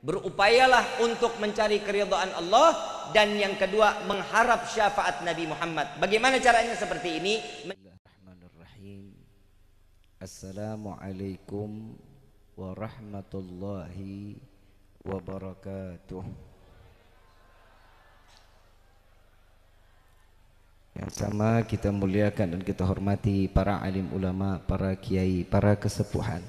Berupayalah untuk mencari keridhaan Allah. Dan yang kedua, mengharap syafaat Nabi Muhammad. Bagaimana caranya seperti ini? Bismillahirrahmanirrahim. Assalamualaikum warahmatullahi wabarakatuh. Yang sama kita muliakan dan kita hormati para alim ulama, para kiai, para kesepuhan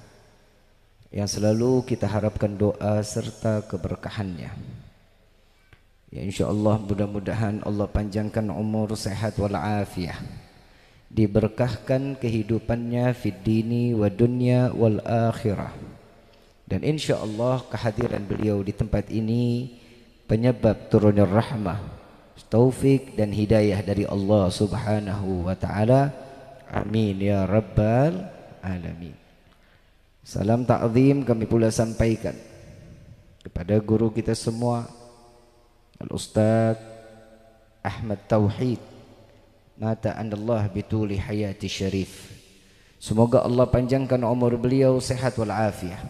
yang selalu kita harapkan doa serta keberkahannya. Ya, insyaallah mudah-mudahan Allah panjangkan umur, sehat walafiat, diberkahkan kehidupannya fid dini wa dunya wal akhirah. Dan insyaallah kehadiran beliau di tempat ini penyebab turunnya rahmah, taufik dan hidayah dari Allah Subhanahu wa taala. Amin ya rabbal alamin. Salam ta'zim kami pula sampaikan kepada guru kita semua, Al-Ustaz Ahmad Tauhid, mata andallah bituli hayati syarif. Semoga Allah panjangkan umur beliau, sehat walafiat,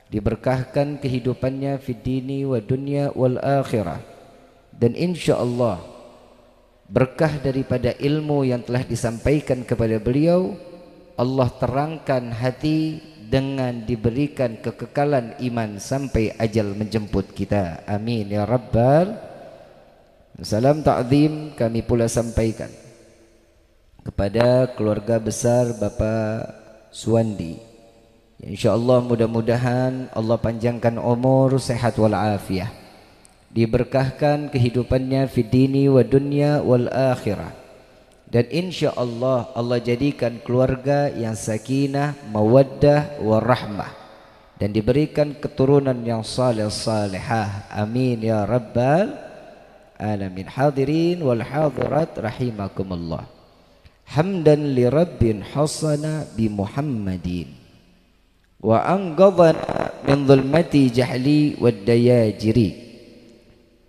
diberkahkan kehidupannya fid dini wa dunya wal akhirah. Dan insyaallah berkah daripada ilmu yang telah disampaikan kepada beliau, Allah terangkan hati dengan diberikan kekekalan iman sampai ajal menjemput kita. Amin ya rabbal. Salam ta'zim kami pula sampaikan kepada keluarga besar Bapak Suwandi. InsyaAllah mudah-mudahan Allah panjangkan umur, sehat walafiat, diberkahkan kehidupannya fid dini wa dunya wal akhirah. Dan insyaallah Allah jadikan keluarga yang sakinah, mawaddah warahmah, dan diberikan keturunan yang saleh salihah. Amin ya rabbal alamin. Hadirin wal hadirat rahimakumullah. Hamdan li rabbin hasana bi Muhammadin wa anqadhana min dhulmati jahli wad dayajiri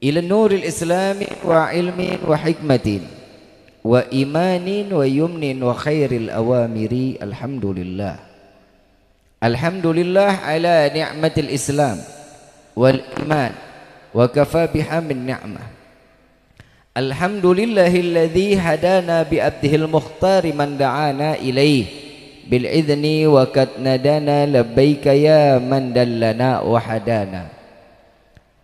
ila nuril islami wa ilmin wa hikmatin wa imanin wa yumnin wa khairil awamiri. Alhamdulillah. Alhamdulillah ala ni'matil islam wal iman wa kafa biha min ni'mah. Alhamdulillahilladzi hadana bi abdihil mukhtari man da'ana ilaih bil idzni wa kad nadana labbaika ya man dallana wa hadana.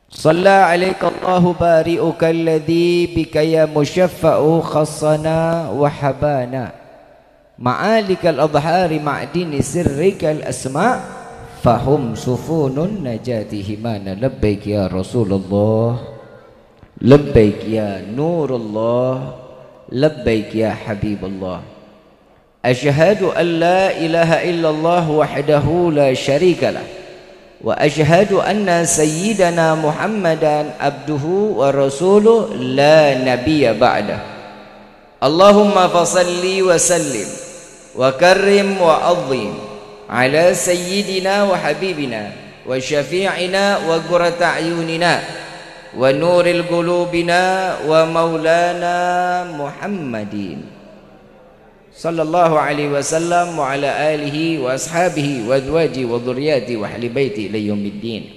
Shalla alaika Allahu bari'uka alladhi bika ya musyaffa'u khassana wa habana ma'alikal adhari ma'dini sirrikal asma' fahum sufunun najati himana. Labbaik ya Rasulullah, labbaik ya Nurullah, labbaik ya Habibullah. Asyhadu an la ilaha illallah wahdahu la syarika lah, wa asyhadu anna sayyidana Muhammadan abduhu wa rasuluh la nabiyya ba'dah. Allahumma fasalli wa sallim wa karrim wa azim ala sayyidina wa habibina wa syafi'ina wa qurrata a'yunina wa nuril qulubina wa maulana Muhammadin sallallahu alaihi wasallam wa ala alihi wa ashabihi wa azwaji wa dhurriyyati wa ahli baiti ila yaumiddin.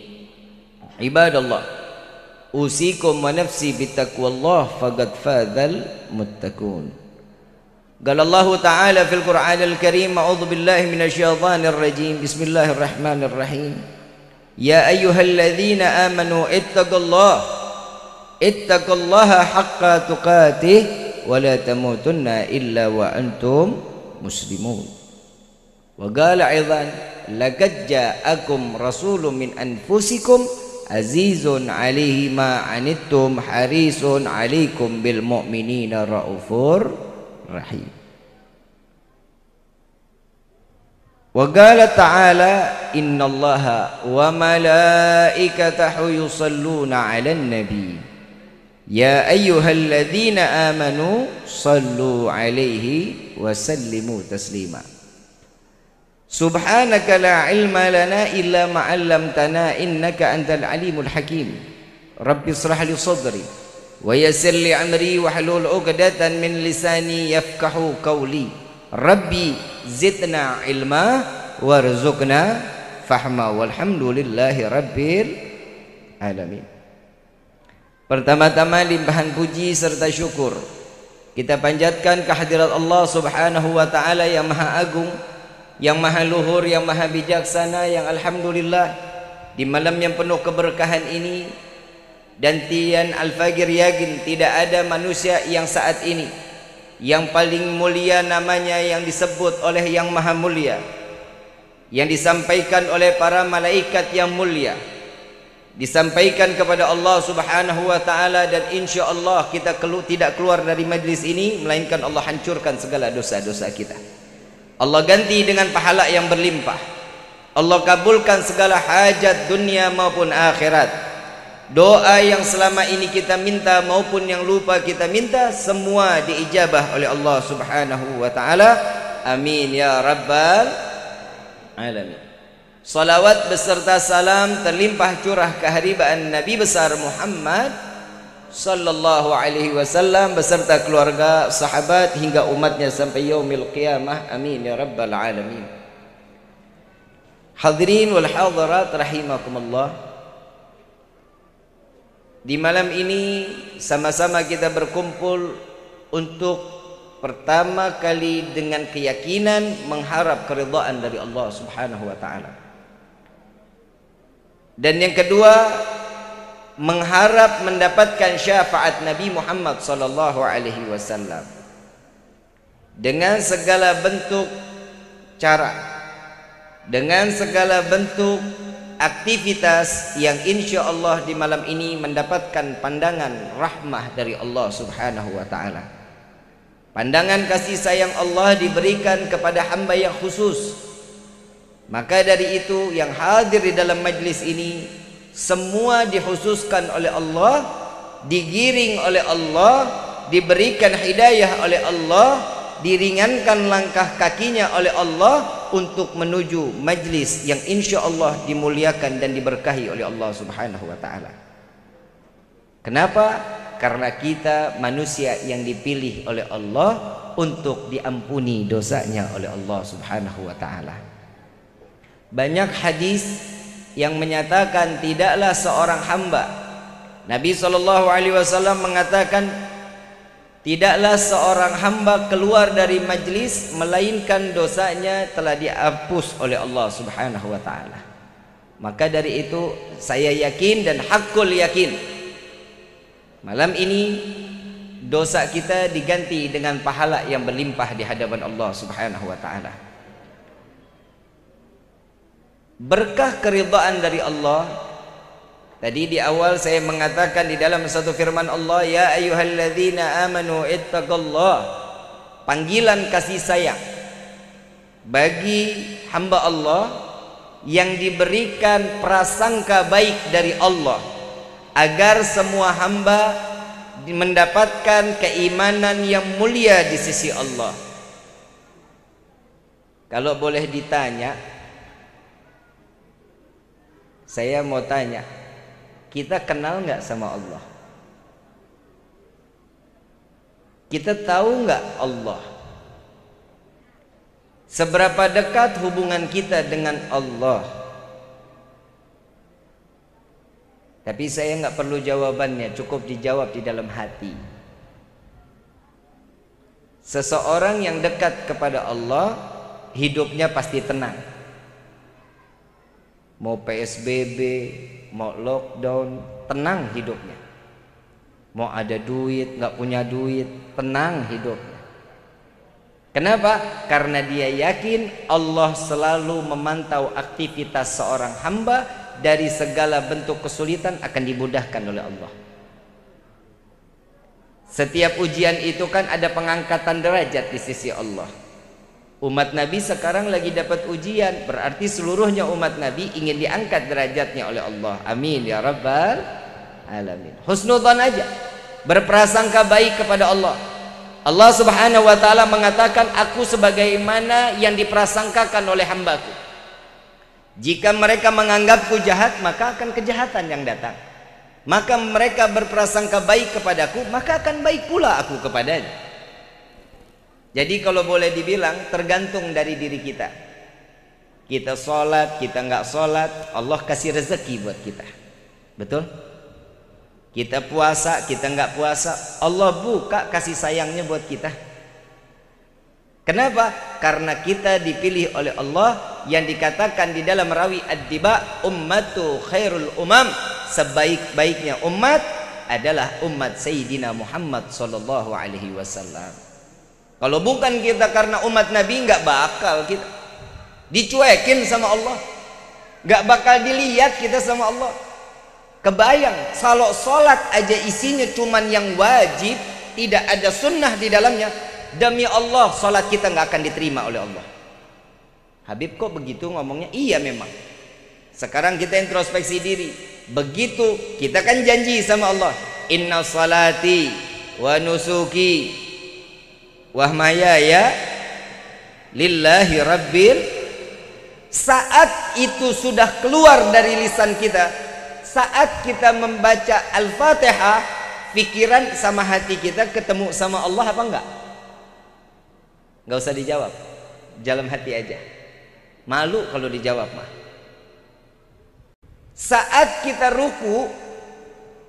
Ibadallah, usikum wa nafsi bittaqwallah faqad fadzal muttaqun. Qala Allah ta'ala fil Qur'anil Karim, a'udzu billahi minasyaitonir rajim. Bismillahirrahmanirrahim. Ya ayyuhalladzina amanu ittaqullaha haqqa tuqatih wa la tamutunna illa wa antum muslimun. Wa qala aidan laqad ja'akum rasulun min anfusikum azizun 'alaihi ma 'anittum harisun 'alaikum bil mu'minina raufur rahim. Wa qala ta'ala innallaha wa malaikatahu yusalluna 'alan nabi ya ayyuhalladzina amanu sallu alaihi wa sallimu taslima. Subhanaka la ilma lana illa ma 'allamtana innaka antal alimul hakim. Rabbi israh li sadri wa yassir li amri wahlul 'uqdatan min lisani yafqahu qawli. Rabbi zidna ilma warzuqna fahma. Walhamdulillahi rabbil alamin. Pertama-tama limpahan puji serta syukur kita panjatkan kehadirat Allah Subhanahu wa taala yang Maha Agung, yang Maha Luhur, yang Maha Bijaksana, yang alhamdulillah di malam yang penuh keberkahan ini dan tian al-fajr yakin tidak ada manusia yang saat ini yang paling mulia namanya yang disebut oleh yang Maha Mulia, yang disampaikan oleh para malaikat yang mulia, disampaikan kepada Allah Subhanahu wa taala, dan insyaallah kita tidak keluar dari majlis ini melainkan Allah hancurkan segala dosa-dosa kita. Allah ganti dengan pahala yang berlimpah. Allah kabulkan segala hajat dunia maupun akhirat. Doa yang selama ini kita minta maupun yang lupa kita minta semua diijabah oleh Allah Subhanahu wa taala. Amin ya rabbal alamin. Salawat beserta salam terlimpah curah keharibaan Nabi besar Muhammad sallallahu alaihi wasallam beserta keluarga, sahabat hingga umatnya sampai yaumil qiyamah. Amin ya rabbal alamin. Hadirin wal hadirat rahimakumullah. Di malam ini sama-sama kita berkumpul untuk pertama kali dengan keyakinan mengharap keridhaan dari Allah Subhanahu wa taala. Dan yang kedua, mengharap mendapatkan syafaat Nabi Muhammad sallallahu alaihi wasallam dengan segala bentuk cara, dengan segala bentuk aktivitas yang insya Allah di malam ini mendapatkan pandangan rahmah dari Allah Subhanahu wa taala. Pandangan kasih sayang Allah diberikan kepada hamba yang khusus. Maka dari itu yang hadir di dalam majlis ini semua dikhususkan oleh Allah, digiring oleh Allah, diberikan hidayah oleh Allah, diringankan langkah kakinya oleh Allah untuk menuju majlis yang insya Allah dimuliakan dan diberkahi oleh Allah Subhanahu wa taala. Kenapa? Karena kita manusia yang dipilih oleh Allah untuk diampuni dosanya oleh Allah Subhanahu wa taala. Banyak hadis yang menyatakan tidaklah seorang hamba, Nabi SAW mengatakan tidaklah seorang hamba keluar dari majlis melainkan dosanya telah dihapus oleh Allah Subhanahu wa taala. Maka dari itu saya yakin dan hakul yakin malam ini dosa kita diganti dengan pahala yang berlimpah di hadapan Allah Subhanahu wa taala. Berkah keridhaan dari Allah. Tadi di awal saya mengatakan di dalam satu firman Allah, ya ayyuhalladzina amanu ittaqullah, panggilan kasih sayang bagi hamba Allah yang diberikan prasangka baik dari Allah agar semua hamba mendapatkan keimanan yang mulia di sisi Allah. Kalau boleh ditanya, saya mau tanya, kita kenal nggak sama Allah? Kita tahu nggak Allah? Seberapa dekat hubungan kita dengan Allah? Tapi saya nggak perlu jawabannya, cukup dijawab di dalam hati. Seseorang yang dekat kepada Allah, hidupnya pasti tenang. Mau PSBB, mau lockdown, tenang hidupnya. Mau ada duit, nggak punya duit, tenang hidupnya. Kenapa? Karena dia yakin Allah selalu memantau aktivitas seorang hamba, dari segala bentuk kesulitan akan dimudahkan oleh Allah. Setiap ujian itu kan ada pengangkatan derajat di sisi Allah. Umat Nabi sekarang lagi dapat ujian, berarti seluruhnya umat Nabi ingin diangkat derajatnya oleh Allah. Amin ya rabbal alamin. Husnudzan aja, berprasangka baik kepada Allah. Allah Subhanahu wa taala mengatakan, aku sebagaimana yang diprasangkakan oleh hambaku. Jika mereka menganggapku jahat, maka akan kejahatan yang datang. Maka mereka berprasangka baik kepadaku, maka akan baik pula aku kepadanya. Jadi kalau boleh dibilang tergantung dari diri kita. Kita sholat, kita nggak sholat, Allah kasih rezeki buat kita. Betul? Kita puasa, kita nggak puasa, Allah buka kasih sayangnya buat kita. Kenapa? Karena kita dipilih oleh Allah, yang dikatakan di dalam rawi Ad-Diba, ummatu khairul umam, sebaik-baiknya umat adalah umat Sayyidina Muhammad sallallahu alaihi wasallam. Kalau bukan kita karena umat Nabi, nggak bakal kita dicuekin sama Allah, nggak bakal dilihat kita sama Allah. Kebayang kalau sholat aja isinya cuman yang wajib, tidak ada sunnah di dalamnya, demi Allah sholat kita nggak akan diterima oleh Allah. Habib kok begitu ngomongnya? Iya memang. Sekarang kita introspeksi diri. Begitu kita kan janji sama Allah, inna salati wa nusuki wa mahayaya lillahi rabbil. Saat itu sudah keluar dari lisan kita, saat kita membaca Al-Fatihah, pikiran sama hati kita ketemu sama Allah apa enggak? Enggak usah dijawab, dalam hati aja. Malu kalau dijawab mah. Saat kita ruku,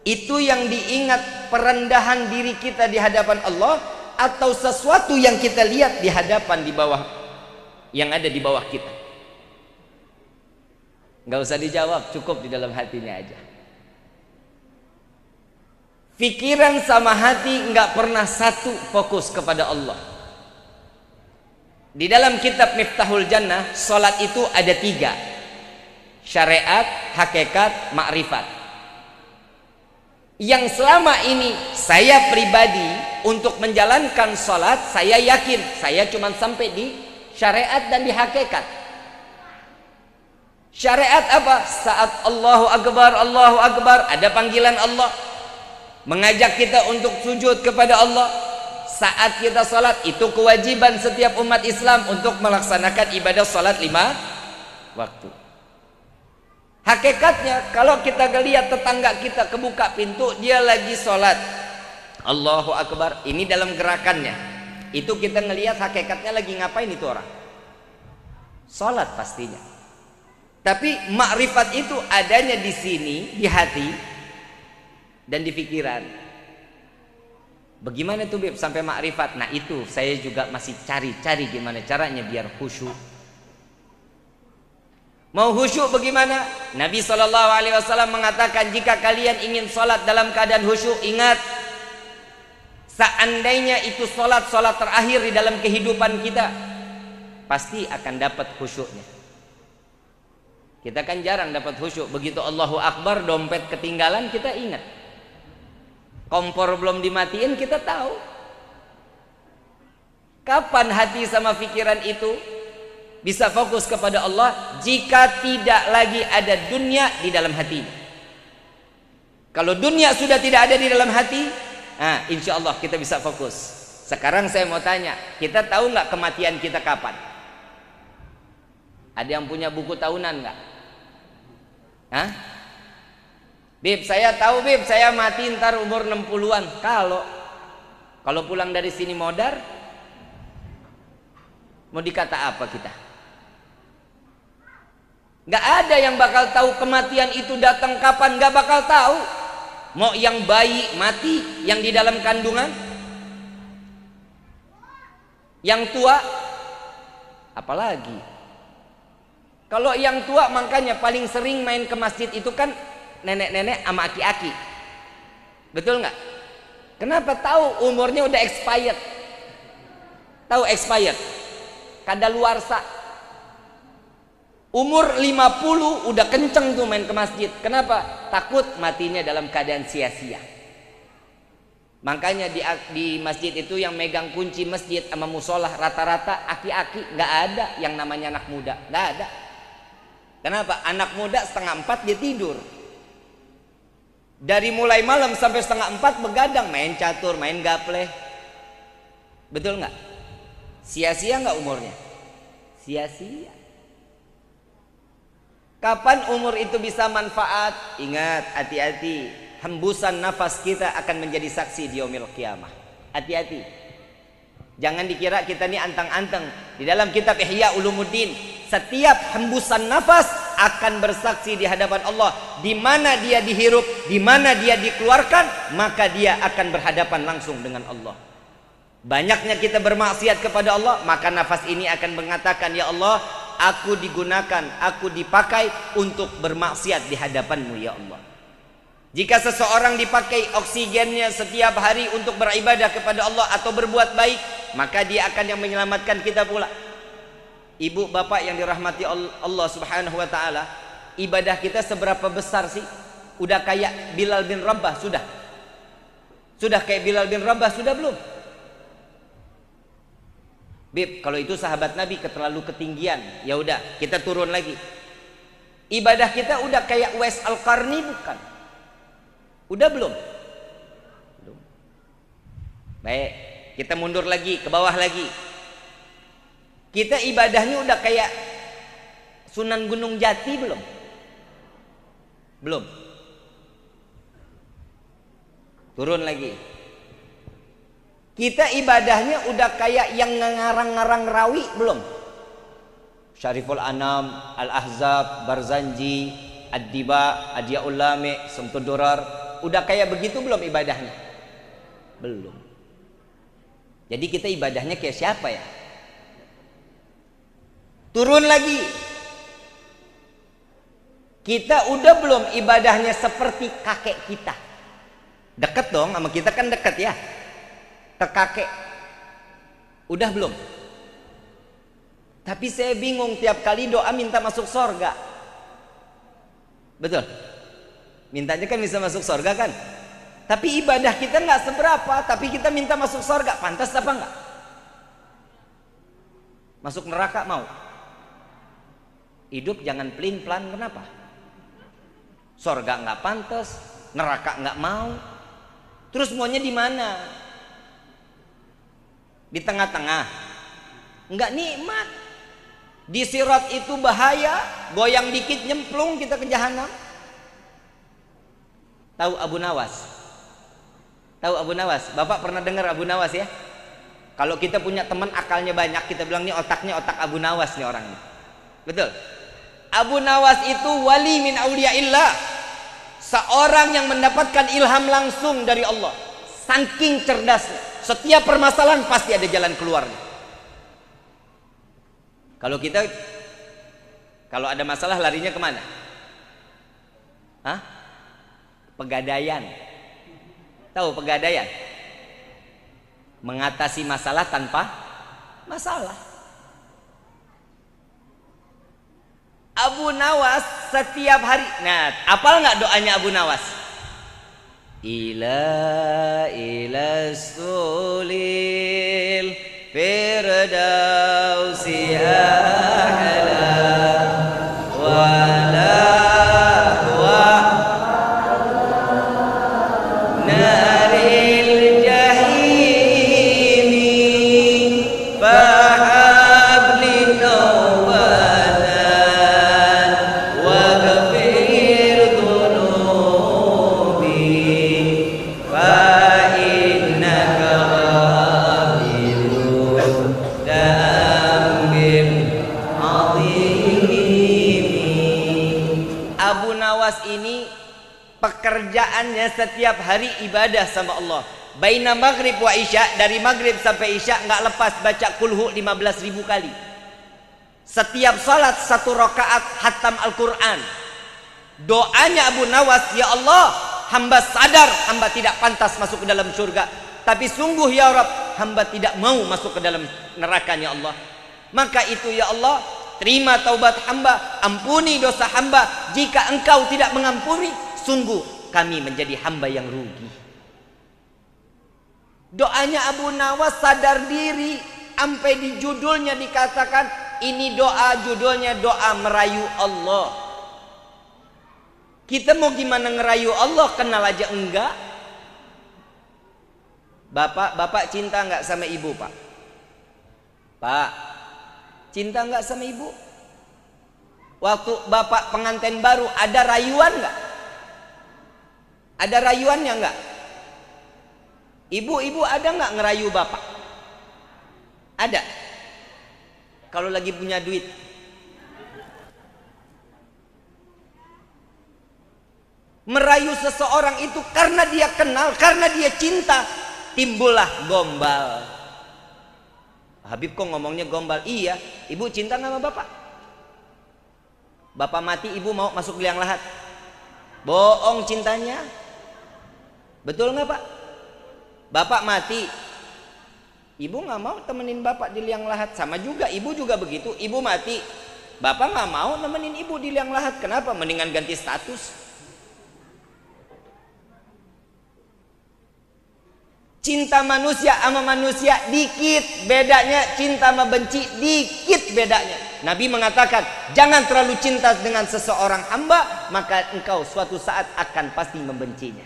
itu yang diingat perendahan diri kita di hadapan Allah, atau sesuatu yang kita lihat di hadapan, di bawah, yang ada di bawah kita? Nggak usah dijawab, cukup di dalam hatinya aja. Pikiran sama hati nggak pernah satu fokus kepada Allah. Di dalam kitab Miftahul Jannah, sholat itu ada 3: syariat, hakikat, makrifat. Yang selama ini saya pribadi untuk menjalankan sholat, saya yakin saya cuma sampai di syariat dan di hakikat. Syariat apa? Saat Allahu Akbar, ada panggilan Allah mengajak kita untuk sujud kepada Allah. Saat kita salat, itu kewajiban setiap umat Islam untuk melaksanakan ibadah salat 5 waktu. Hakikatnya, kalau kita lihat tetangga kita kebuka pintu, dia lagi salat, Allahu Akbar, ini dalam gerakannya, itu kita ngelihat hakikatnya lagi ngapain itu orang? Salat pastinya. Tapi makrifat itu adanya di sini, di hati dan di pikiran. Bagaimana tuh Beb sampai makrifat? Nah itu saya juga masih cari-cari gimana caranya biar khusyuk. Mau khusyuk bagaimana? Nabi SAW mengatakan, jika kalian ingin sholat dalam keadaan khusyuk, ingat, seandainya itu sholat terakhir di dalam kehidupan kita, pasti akan dapat khusyuknya. Kita kan jarang dapat khusyuk. Begitu Allahu Akbar, dompet ketinggalan, kita ingat. Kompor belum dimatiin, kita tahu. Kapan hati sama pikiran itu bisa fokus kepada Allah? Jika tidak lagi ada dunia di dalam hati. Kalau dunia sudah tidak ada di dalam hati, nah, insya Allah kita bisa fokus. Sekarang saya mau tanya, kita tahu nggak kematian kita kapan? Ada yang punya buku tahunan nggak? Hah? Bib, saya tahu Bib, saya mati ntar umur 60-an. Kalau pulang dari sini modar, mau dikata apa kita? Nggak ada yang bakal tahu kematian itu datang kapan, nggak bakal tahu. Mau yang bayi mati, yang di dalam kandungan, yang tua, apalagi. Kalau yang tua, makanya paling sering main ke masjid itu kan nenek-nenek sama aki-aki. Betul nggak? Kenapa? Tahu umurnya udah expired. Tahu expired? Kadaluarsa. Umur 50 udah kenceng tuh main ke masjid. Kenapa? Takut matinya dalam keadaan sia-sia. Makanya di masjid itu yang megang kunci masjid sama musolah rata-rata aki-aki, nggak ada yang namanya anak muda, nggak ada. Kenapa? Anak muda 3:30 dia tidur. Dari mulai malam sampai 3:30 begadang, main catur, main gaple. Betul nggak? Sia-sia nggak umurnya? Sia-sia. Kapan umur itu bisa manfaat? Ingat, hati-hati. Hembusan nafas kita akan menjadi saksi di yaumil qiyamah. Hati-hati. Jangan dikira kita ini anteng-anteng. Di dalam kitab Ihya Ulumuddin, setiap hembusan nafas akan bersaksi di hadapan Allah. Di mana dia dihirup, di mana dia dikeluarkan, maka dia akan berhadapan langsung dengan Allah. Banyaknya kita bermaksiat kepada Allah, maka nafas ini akan mengatakan, ya Allah, aku digunakan, aku dipakai untuk bermaksiat di hadapanmu ya Allah. Jika seseorang dipakai oksigennya setiap hari untuk beribadah kepada Allah atau berbuat baik, maka dia akan yang menyelamatkan kita pula. Ibu bapak yang dirahmati Allah subhanahu wa ta'ala, ibadah kita seberapa besar sih? Udah kayak Bilal bin Rabah sudah? Sudah kayak Bilal bin Rabah sudah belum? Bib, kalau itu sahabat Nabi terlalu ketinggian, ya udah kita turun lagi. Ibadah kita udah kayak Uwais Al-Qarni bukan? Udah belum? Belum. Baik, kita mundur lagi ke bawah lagi. Kita ibadahnya udah kayak Sunan Gunung Jati belum? Belum. Turun lagi. Kita ibadahnya udah kayak yang ngarang-ngarang rawi belum? Syariful Anam, Al-Ahzab, Barzanji, Ad-Diba, Adiya'ul Lami, Sumtud Durar. Udah kayak begitu belum ibadahnya? Belum. Jadi kita ibadahnya kayak siapa ya? Turun lagi. Kita udah belum ibadahnya seperti kakek kita? Dekat dong sama kita kan dekat ya. Ke kakek. Udah belum? Tapi saya bingung tiap kali doa minta masuk surga. Betul? Mintanya kan bisa masuk surga kan? Tapi ibadah kita nggak seberapa, tapi kita minta masuk surga. Pantas apa enggak? Masuk neraka mau? Hidup jangan pelin-pelan, kenapa? Surga nggak pantas, neraka nggak mau. Terus maunya di mana? Di tengah-tengah. Nggak nikmat. Di sirat itu bahaya, goyang dikit nyemplung kita ke jahanam. Tahu Abu Nawas? Tahu Abu Nawas? Bapak pernah dengar Abu Nawas ya? Kalau kita punya teman akalnya banyak, kita bilang nih otaknya otak Abu Nawas nih orangnya. Betul? Abu Nawas itu wali min auliyaillah. Seorang yang mendapatkan ilham langsung dari Allah. Saking cerdasnya. Setiap permasalahan pasti ada jalan keluarnya. Kalau kita, kalau ada masalah larinya kemana? Hah? Pegadaian. Tahu pegadaian? Mengatasi masalah tanpa masalah. Abu Nawas setiap hari, nah, apal nggak doanya Abu Nawas? Ila sulil firdausi a'la wala naril jahimi fahabli tawbatan wa ghafir dhunubi fa innaka ghafiru dambin azimi. Abu Nawas ini pekerjaannya setiap hari ibadah sama Allah. Baina maghrib wa isya, dari maghrib sampai isya nggak lepas baca kulhu 15.000 kali. Setiap salat 1 rakaat hatam Al-Quran. Doanya Abu Nawas, ya Allah, hamba sadar hamba tidak pantas masuk ke dalam surga, tapi sungguh ya Rabb, hamba tidak mau masuk ke dalam neraka ya Allah. Maka itu ya Allah, terima taubat hamba, ampuni dosa hamba. Jika engkau tidak mengampuni, sungguh kami menjadi hamba yang rugi. Doanya Abu Nawas sadar diri, sampai di judulnya dikatakan ini doa, judulnya doa merayu Allah. Kita mau gimana ngerayu Allah, kenal aja enggak? Bapak cinta enggak sama ibu, Pak? Pak, cinta enggak sama ibu? Waktu bapak pengantin baru ada rayuan enggak? Ada rayuannya enggak? Ibu ada enggak ngerayu bapak? Ada. Kalau lagi punya duit. merayu seseorang itu karena dia kenal, karena dia cinta, timbullah gombal. Habib kok ngomongnya gombal? Iya, ibu cinta sama bapak. Bapak mati, ibu mau masuk liang lahat. Bohong cintanya. Betul nggak pak? Bapak mati, ibu nggak mau temenin bapak di liang lahat. Sama juga, ibu juga begitu. Ibu mati, bapak nggak mau nemenin ibu di liang lahat. Kenapa? Mendingan ganti status. Cinta manusia sama manusia dikit bedanya, cinta sama benci dikit bedanya. Nabi mengatakan, jangan terlalu cinta dengan seseorang hamba, maka engkau suatu saat akan pasti membencinya.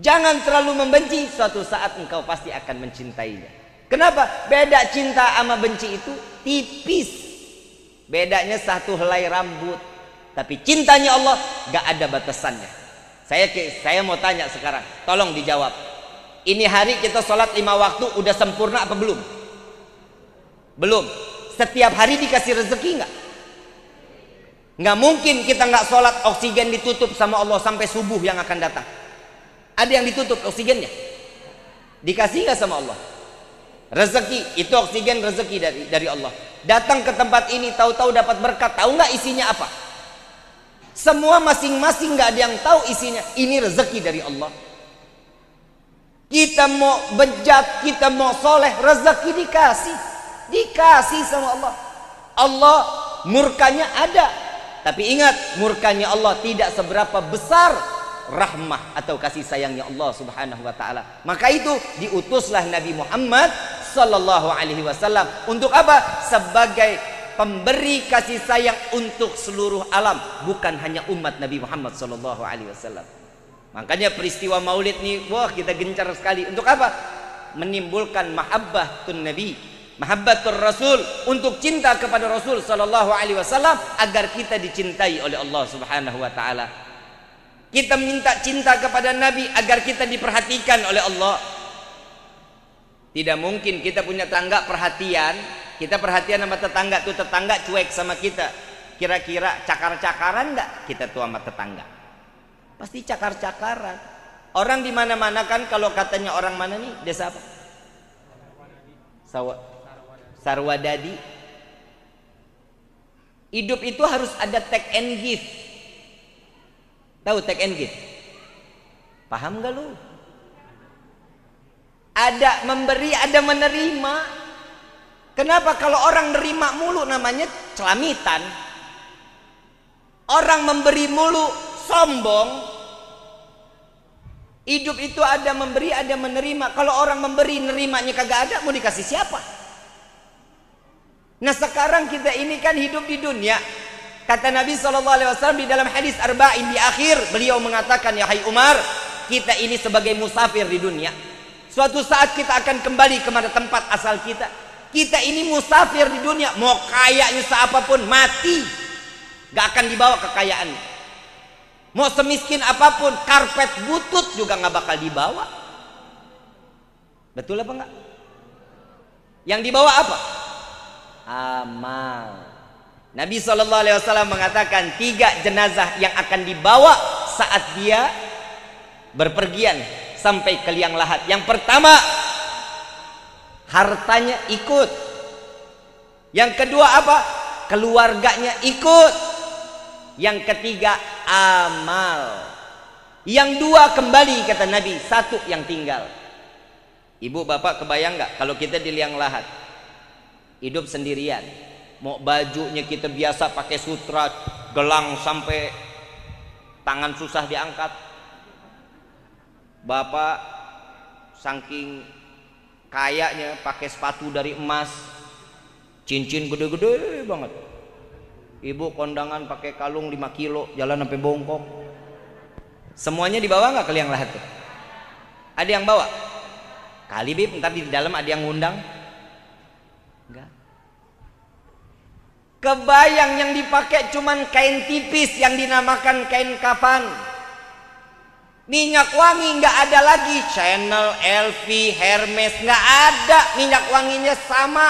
Jangan terlalu membenci, suatu saat engkau pasti akan mencintainya. Kenapa? Beda cinta sama benci itu tipis. Bedanya satu helai rambut. Tapi cintanya Allah gak ada batasannya. Saya mau tanya sekarang, tolong dijawab. Ini hari kita sholat 5 waktu udah sempurna apa belum? Belum. Setiap hari dikasih rezeki nggak? Nggak mungkin kita nggak sholat, oksigen ditutup sama Allah sampai subuh yang akan datang. Ada yang ditutup oksigennya? Dikasih nggak sama Allah? Rezeki itu oksigen, rezeki dari Allah. Datang ke tempat ini tahu-tahu dapat berkat, tahu nggak isinya apa? Semua masing-masing nggak ada yang tahu isinya. Ini rezeki dari Allah. Kita mau bejat, kita mau soleh, rezeki dikasih sama Allah. Allah murkanya ada, tapi ingat, murkanya Allah tidak seberapa besar rahmah atau kasih sayangnya Allah subhanahu wa ta'ala. Maka itu diutuslah Nabi Muhammad sallallahu alaihi wasallam untuk apa? Sebagai pemberi kasih sayang untuk seluruh alam, bukan hanya umat Nabi Muhammad sallallahu alaihi wasallam. Makanya peristiwa Maulid nih, wah kita gencar sekali. Untuk apa? Menimbulkan mahabbatun Nabi, mahabbatur Rasul, untuk cinta kepada Rasul sallallahu alaihi wasallam agar kita dicintai oleh Allah Subhanahu wa taala. Kita minta cinta kepada Nabi agar kita diperhatikan oleh Allah. Tidak mungkin kita punya tangga perhatian, kita perhatian sama tetangga, tuh tetangga cuek sama kita. Kira-kira cakar-cakaran enggak kita tuh sama tetangga? Pasti cakar-cakaran. Orang di mana-mana kan, kalau katanya orang mana nih, desa apa? Sarwadadi. Hidup itu harus ada take and give. Tahu take and give? Paham gak lu? Ada memberi, ada menerima. Kenapa kalau orang nerima mulu namanya celamitan? Orang memberi mulu sombong. Hidup itu ada memberi, ada menerima. Kalau orang memberi, nerimanya kagak ada, mau dikasih siapa? Nah sekarang kita ini kan hidup di dunia. Kata Nabi SAW di dalam hadis Arba'in di akhir, beliau mengatakan, ya hai Umar, kita ini sebagai musafir di dunia. Suatu saat kita akan kembali kepada tempat asal kita. Kita ini musafir di dunia. Mau kayanya seapapun, mati gak akan dibawa kekayaannya. Mau semiskin apapun, karpet butut juga nggak bakal dibawa. Betul apa enggak? Yang dibawa apa? Amal. Nabi SAW mengatakan 3 jenazah yang akan dibawa saat dia berpergian sampai ke liang lahat. Yang pertama, hartanya ikut. Yang kedua apa? Keluarganya ikut. Yang ketiga, amal. Yang 2 kembali, kata Nabi, 1 yang tinggal. Ibu bapak kebayang nggak kalau kita di liang lahat, hidup sendirian, mau bajunya kita biasa pakai sutra, gelang sampai tangan susah diangkat. Bapak saking kayanya pakai sepatu dari emas, cincin gede-gede banget. Ibu kondangan pakai kalung 5 kilo, jalan sampai bongkok. Semuanya dibawa nggak ke liang lahat tuh? Ada yang bawa? Kali bib, ntar di dalam ada yang ngundang? Enggak. Kebayang yang dipakai cuman kain tipis yang dinamakan kain kafan. Minyak wangi nggak ada lagi, Chanel, LV, Hermes nggak ada. Minyak wanginya sama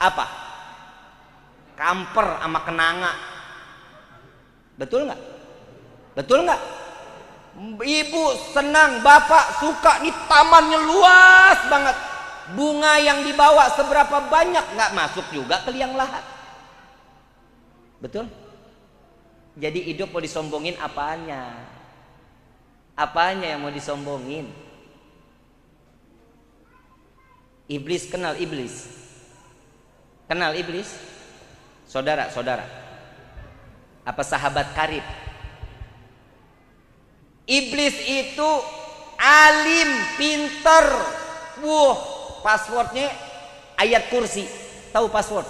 apa? Kamper sama kenanga. Betul nggak? Betul nggak? Ibu senang, bapak suka, nih tamannya luas banget. Bunga yang dibawa seberapa banyak nggak masuk juga ke liang lahat. Betul? Jadi hidup mau disombongin apanya? Apanya yang mau disombongin? Iblis, kenal iblis? Kenal iblis? Saudara-saudara. Apa sahabat karib? Iblis itu alim, pinter. Passwordnya ayat kursi. Tahu password?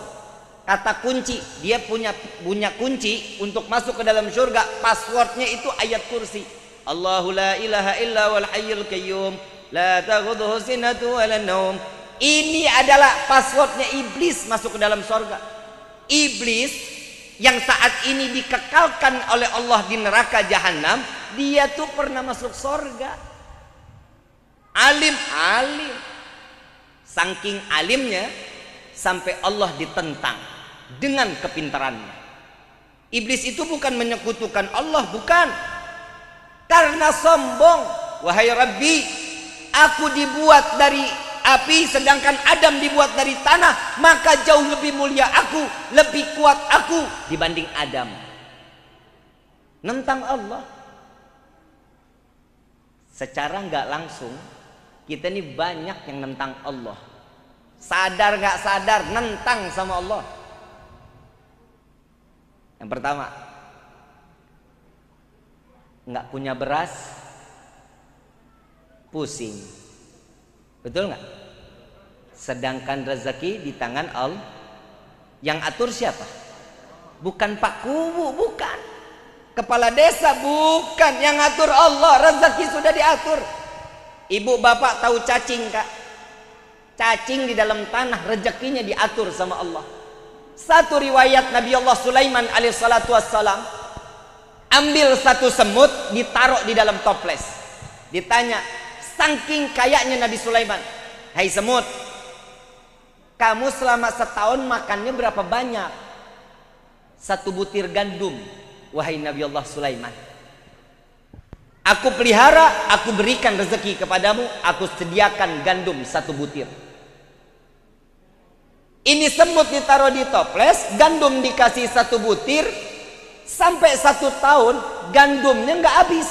Kata kunci. Dia punya kunci untuk masuk ke dalam surga. Passwordnya itu ayat kursi. Allahu la ilaha illa wal hayyul qayyum la ta'khudhuhu sinatun wa la naum. Ini adalah passwordnya iblis masuk ke dalam surga. Iblis yang saat ini dikekalkan oleh Allah di neraka jahanam, dia tuh pernah masuk surga. Alim. Saking alimnya sampai Allah ditentang dengan kepintarannya. Iblis itu bukan menyekutukan Allah, bukan. Karena sombong. Wahai Rabbi, aku dibuat dari api sedangkan Adam dibuat dari tanah, maka jauh lebih mulia aku, lebih kuat aku dibanding Adam. Nentang Allah. Secara nggak langsung kita ini banyak yang nentang Allah. Sadar nggak sadar nentang sama Allah. Yang pertama, nggak punya beras, pusing. Betul nggak? Sedangkan rezeki di tangan Allah. Yang atur siapa? Bukan Pak Kubu, bukan. Kepala desa, bukan. Yang atur Allah. Rezeki sudah diatur. Ibu bapak tahu cacing, Kak? Cacing di dalam tanah, rezekinya diatur sama Allah. Satu riwayat Nabi Allah Sulaiman alaihissalatu wassalam, ambil satu semut, ditaruh di dalam toples. Ditanya, saking kayaknya Nabi Sulaiman, hai semut, kamu selama setahun makannya berapa banyak? 1 butir gandum, wahai Nabi Allah Sulaiman. Aku pelihara, aku berikan rezeki kepadamu, aku sediakan gandum 1 butir. Ini semut ditaruh di toples, gandum dikasih 1 butir, sampai 1 tahun gandumnya nggak habis.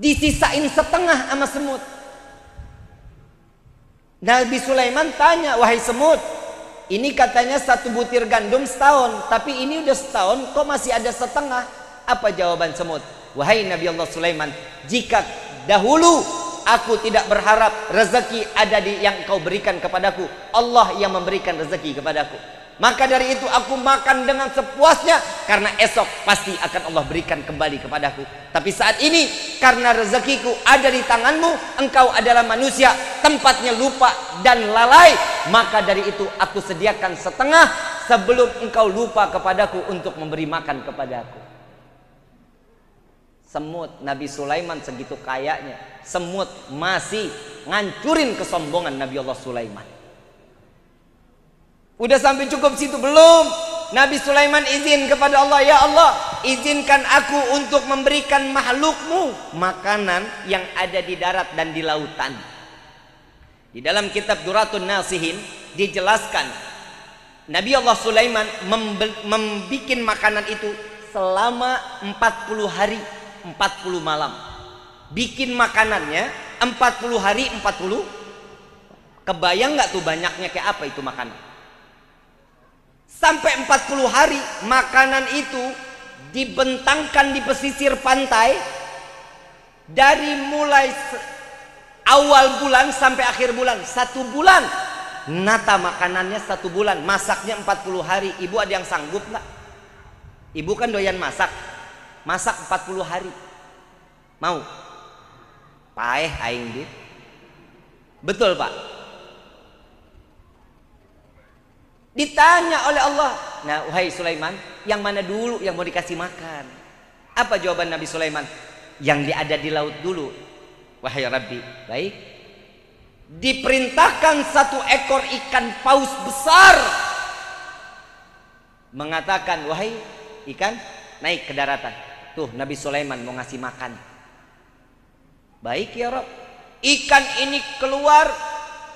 Disisain setengah sama semut. Nabi Sulaiman tanya, wahai semut, ini katanya 1 butir gandum setahun, tapi ini udah setahun kok masih ada setengah. Apa jawaban semut? Wahai Nabi Allah Sulaiman, jika dahulu aku tidak berharap rezeki ada di yang kau berikan kepadaku, Allah yang memberikan rezeki kepadaku, maka dari itu aku makan dengan sepuasnya, karena esok pasti akan Allah berikan kembali kepadaku. Tapi saat ini karena rezekiku ada di tanganmu, engkau adalah manusia, tempatnya lupa dan lalai, maka dari itu aku sediakan setengah sebelum engkau lupa kepadaku untuk memberi makan kepadaku. Semut, Nabi Sulaiman segitu kayanya, semut masih ngancurin kesombongan Nabi Allah Sulaiman. Udah sampai cukup situ belum? Nabi Sulaiman izin kepada Allah, ya Allah, izinkan aku untuk memberikan makhlukmu makanan yang ada di darat dan di lautan. Di dalam kitab Duratun Nasihin dijelaskan, Nabi Allah Sulaiman membuat makanan itu selama 40 hari 40 malam. Bikin makanannya 40 hari 40. Kebayang nggak tuh banyaknya kayak apa itu makanan? Sampai 40 hari makanan itu dibentangkan di pesisir pantai, dari mulai awal bulan sampai akhir bulan, 1 bulan. Nata makanannya 1 bulan, masaknya 40 hari. Ibu ada yang sanggup nggak? Ibu kan doyan masak. Masak 40 hari. Mau? Paeh aing dit. Betul, Pak? Ditanya oleh Allah, nah wahai Sulaiman, yang mana dulu yang mau dikasih makan? Apa jawaban Nabi Sulaiman? Yang ada di laut dulu. Wahai Rabbi, baik. Diperintahkan 1 ekor ikan paus besar, mengatakan, wahai ikan, naik ke daratan. tuh Nabi Sulaiman mau ngasih makan. Baik ya Rob, ikan ini keluar.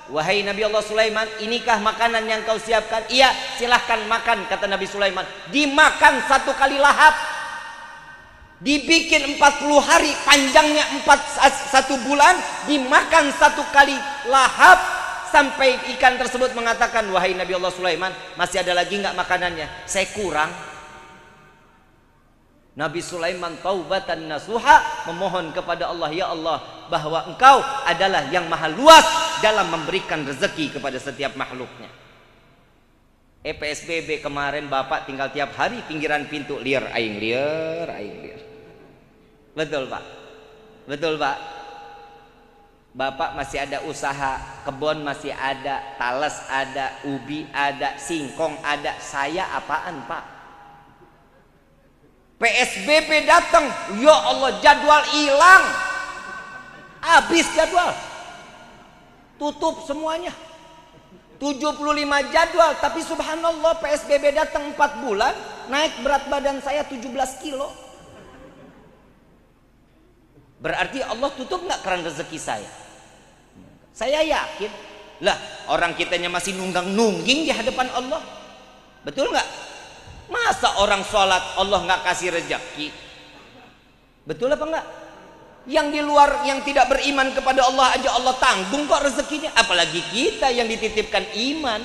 Wahai Nabi Allah Sulaiman, inikah makanan yang kau siapkan? Iya, silahkan makan, kata Nabi Sulaiman. Dimakan 1 kali lahap. Dibikin 40 hari, panjangnya 1 bulan, dimakan 1 kali lahap, sampai ikan tersebut mengatakan, wahai Nabi Allah Sulaiman, masih ada lagi nggak makanannya? Saya kurang. Nabi Sulaiman taubatan nasuha, memohon kepada Allah, ya Allah, bahwa engkau adalah yang maha luas dalam memberikan rezeki kepada setiap makhluknya. PSBB kemarin bapak tinggal tiap hari pinggiran pintu, liar aing liar aing liar. Betul Pak, betul Pak. Bapak masih ada usaha, kebun masih ada, talas ada, ubi ada, singkong ada. Saya apaan Pak? PSBB datang, ya Allah, jadwal hilang, habis jadwal, tutup semuanya, 75 jadwal. Tapi subhanallah PSBB datang 4 bulan, naik berat badan saya 17 kilo. Berarti Allah tutup nggak keran rezeki saya? Saya yakin lah, orang kitanya masih nunggang-nungging di hadapan Allah. Betul nggak? Masa orang sholat Allah nggak kasih rezeki? Betul apa enggak? Yang di luar, yang tidak beriman kepada Allah aja Allah tanggung kok rezekinya, apalagi kita yang dititipkan iman.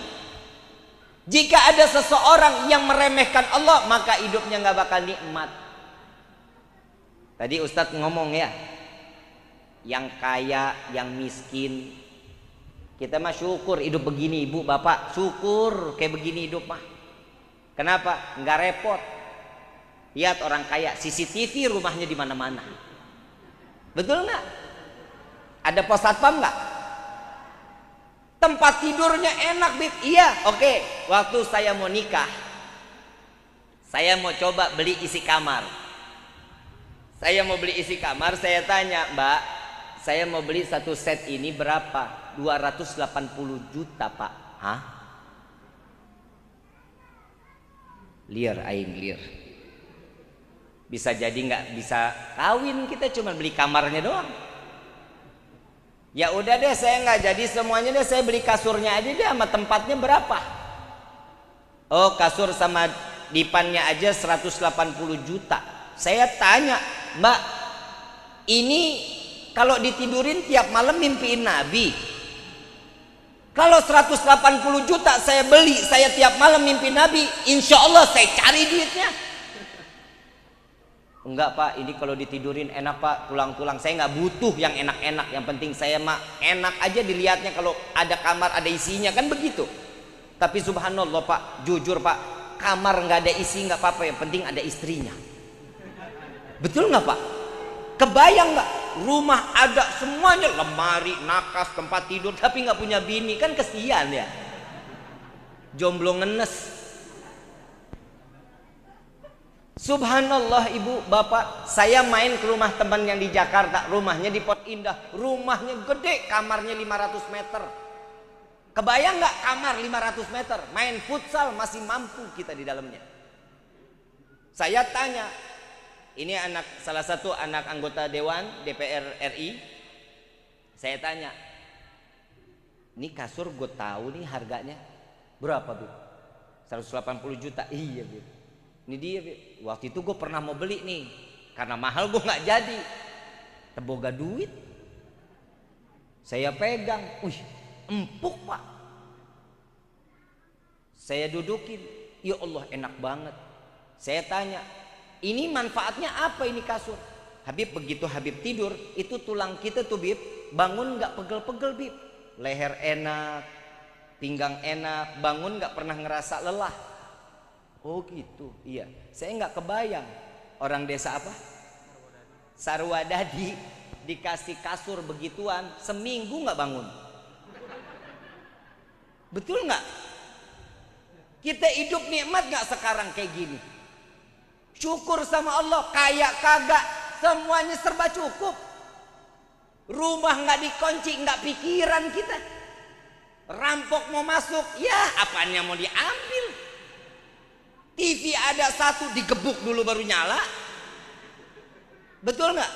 Jika ada seseorang yang meremehkan Allah, maka hidupnya nggak bakal nikmat. Tadi Ustadz ngomong ya, yang kaya, yang miskin, kita mah syukur hidup begini, ibu bapak, syukur kayak begini hidup mah. Kenapa? Nggak repot. Lihat orang kaya, CCTV rumahnya di mana-mana. Betul nggak? Ada pos satpam nggak? Tempat tidurnya enak, Bib. Iya, oke. Waktu saya mau nikah, saya mau coba beli isi kamar. Saya mau beli isi kamar, saya tanya, Mbak, saya mau beli 1 set ini berapa? 280 juta, Pak. Hah? Liar aing liar. Bisa jadi nggak bisa kawin, kita cuma beli kamarnya doang. Ya udah deh, saya nggak jadi semuanya deh, saya beli kasurnya aja deh, sama tempatnya berapa? Oh, kasur sama dipannya aja 180 juta. Saya tanya, Mbak, ini kalau ditidurin tiap malam mimpiin Nabi. Kalau 180 juta saya beli, saya tiap malam mimpi Nabi, insya Allah saya cari duitnya. Enggak Pak, ini kalau ditidurin enak Pak, tulang-tulang saya nggak butuh yang enak-enak, yang penting saya mah enak aja dilihatnya, kalau ada kamar ada isinya, kan begitu. Tapi subhanallah Pak, jujur Pak, kamar nggak ada isi nggak apa-apa, yang penting ada istrinya. Betul nggak Pak? Kebayang nggak? Rumah ada semuanya, lemari, nakas, tempat tidur, tapi nggak punya bini, kan kesian ya. Jomblo ngenes. Subhanallah ibu bapak, saya main ke rumah teman yang di Jakarta, rumahnya di Pondok Indah, rumahnya gede, kamarnya 500 meter. Kebayang nggak kamar 500 meter, main futsal masih mampu kita di dalamnya. Saya tanya, ini salah satu anak anggota Dewan DPR RI. Saya tanya, ini kasur gue tahu nih harganya berapa Bu? 180 juta. Iya Bu. Ini dia Bu. Waktu itu gue pernah mau beli nih, karena mahal gue nggak jadi. Teboga duit. Saya pegang, empuk Pak. Saya dudukin, ya Allah enak banget. Saya tanya, ini manfaatnya apa ini kasur? Habib, begitu Habib tidur, itu tulang kita tuh Bib, bangun nggak pegel-pegel Bib. Leher enak, pinggang enak, bangun nggak pernah ngerasa lelah. Oh gitu, iya. Saya nggak kebayang orang desa apa? Sarwadadi dikasih kasur begituan, seminggu nggak bangun. Betul nggak? Kita hidup nikmat nggak sekarang kayak gini? Syukur sama Allah, kaya kagak semuanya serba cukup. Rumah nggak dikunci, nggak pikiran kita. Rampok mau masuk, ya apanya mau diambil. TV ada satu, digebuk dulu baru nyala. Betul nggak?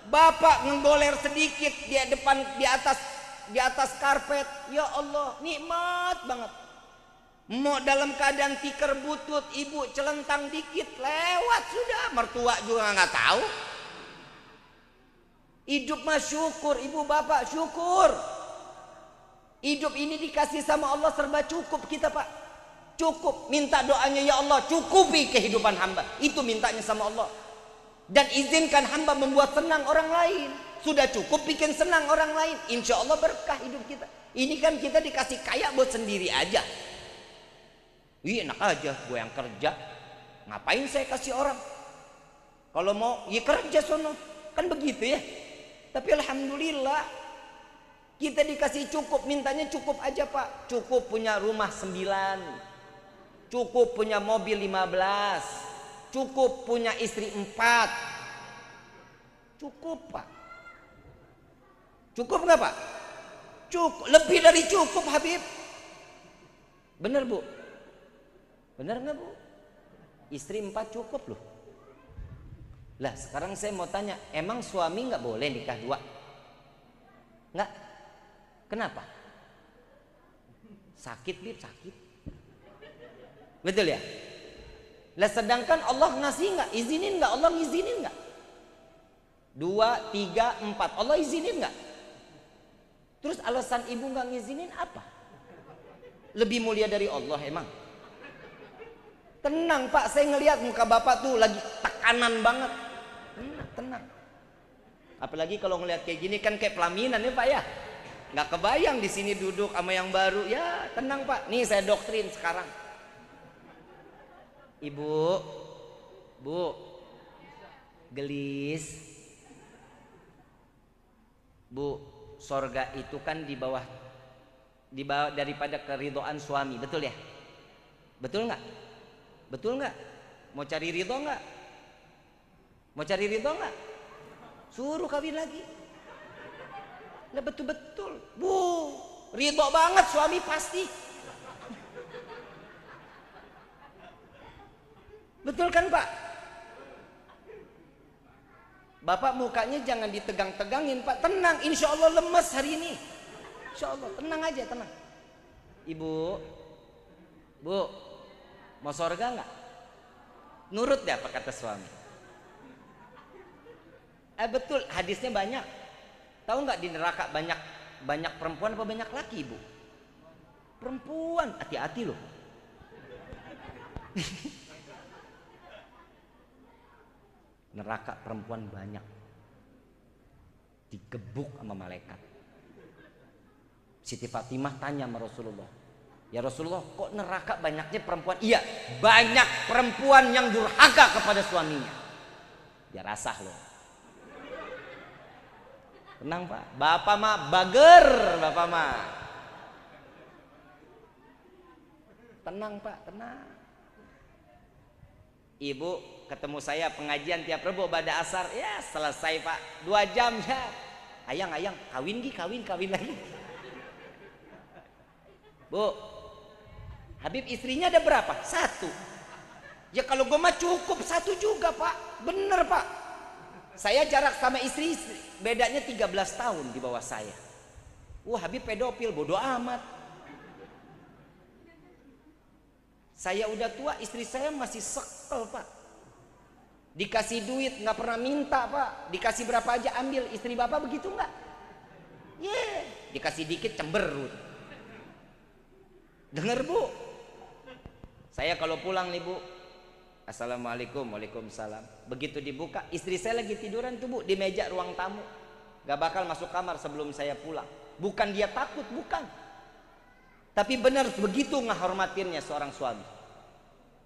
Bapak ngegoler sedikit di atas karpet, ya Allah, nikmat banget. Mau dalam keadaan tikar butut, ibu celentang dikit, lewat sudah, mertua juga nggak tahu. Hidup mah syukur, ibu bapak syukur. Hidup ini dikasih sama Allah serba cukup kita pak. Cukup, minta doanya ya Allah, cukupi kehidupan hamba. Itu mintanya sama Allah. Dan izinkan hamba membuat senang orang lain. Sudah cukup bikin senang orang lain, insya Allah berkah hidup kita. Ini kan kita dikasih kaya buat sendiri aja. Wih enak aja, gue yang kerja. Ngapain saya kasih orang? Kalau mau, ya kerja sono. Kan begitu ya. Tapi alhamdulillah kita dikasih cukup, mintanya cukup aja pak. Cukup punya rumah 9, cukup punya mobil 15, cukup punya istri 4. Cukup pak. Cukup nggak pak? Cukup, lebih dari cukup Habib. Bener bu? Bener nggak bu? Istri 4 cukup loh. Lah sekarang saya mau tanya, emang suami nggak boleh nikah 2? Nggak? Kenapa? Sakit Bib, sakit. Betul ya? Lah sedangkan Allah ngasih nggak? Izinin nggak? Allah ngizinin nggak? 2, 3, 4 Allah izinin nggak? Terus alasan ibu nggak ngizinin apa? Lebih mulia dari Allah emang? Tenang pak, saya ngelihat muka bapak tuh lagi tekanan banget. Tenang. Apalagi kalau ngelihat kayak gini kan kayak pelaminan ya pak ya. Nggak kebayang di sini duduk sama yang baru. Ya tenang pak. Nih saya doktrin sekarang. Ibu, bu, gelis, bu, sorga itu kan di bawah daripada keridhaan suami, betul ya? Betul nggak? Betul nggak? Mau cari ridho nggak? Mau cari ridho nggak? Suruh kawin lagi. Lah betul-betul, bu, ridho banget suami pasti. Betul kan pak? Bapak mukanya jangan ditegang-tegangin pak. Tenang, insya Allah lemes hari ini. Insya Allah, tenang aja, tenang. Ibu, bu, mau sorga nggak? Nurut deh apa kata suami. Betul, hadisnya banyak. Tahu nggak di neraka banyak perempuan apa banyak laki ibu? Perempuan, hati-hati loh. Neraka perempuan banyak, digebuk sama malaikat. Siti Fatimah tanya sama Rasulullah, ya Rasulullah kok neraka banyaknya perempuan? Iya, banyak perempuan yang durhaka kepada suaminya. Ya rasah loh. Tenang pak, bapak mah bager, bapak mah. Tenang pak, tenang. Ibu ketemu saya pengajian tiap Rebo pada asar, ya selesai pak, 2 jam ya. Ayang kawin lagi. Bu, Habib istrinya ada berapa? 1. Ya kalau gue mah cukup 1 juga pak, bener pak. Saya jarak sama istri bedanya 13 tahun di bawah saya. Habib pedofil, bodoh amat. Saya udah tua, istri saya masih sekel pak. Dikasih duit nggak pernah minta pak. Dikasih berapa aja ambil. Istri bapak begitu nggak? Dikasih dikit cemberut. Dengar bu, saya kalau pulang nih bu, assalamualaikum, waalaikumsalam. Begitu dibuka, istri saya lagi tiduran tuh bu di meja ruang tamu. Gak bakal masuk kamar sebelum saya pulang. Bukan dia takut, bukan. Tapi benar begitu ngehormatinnya seorang suami.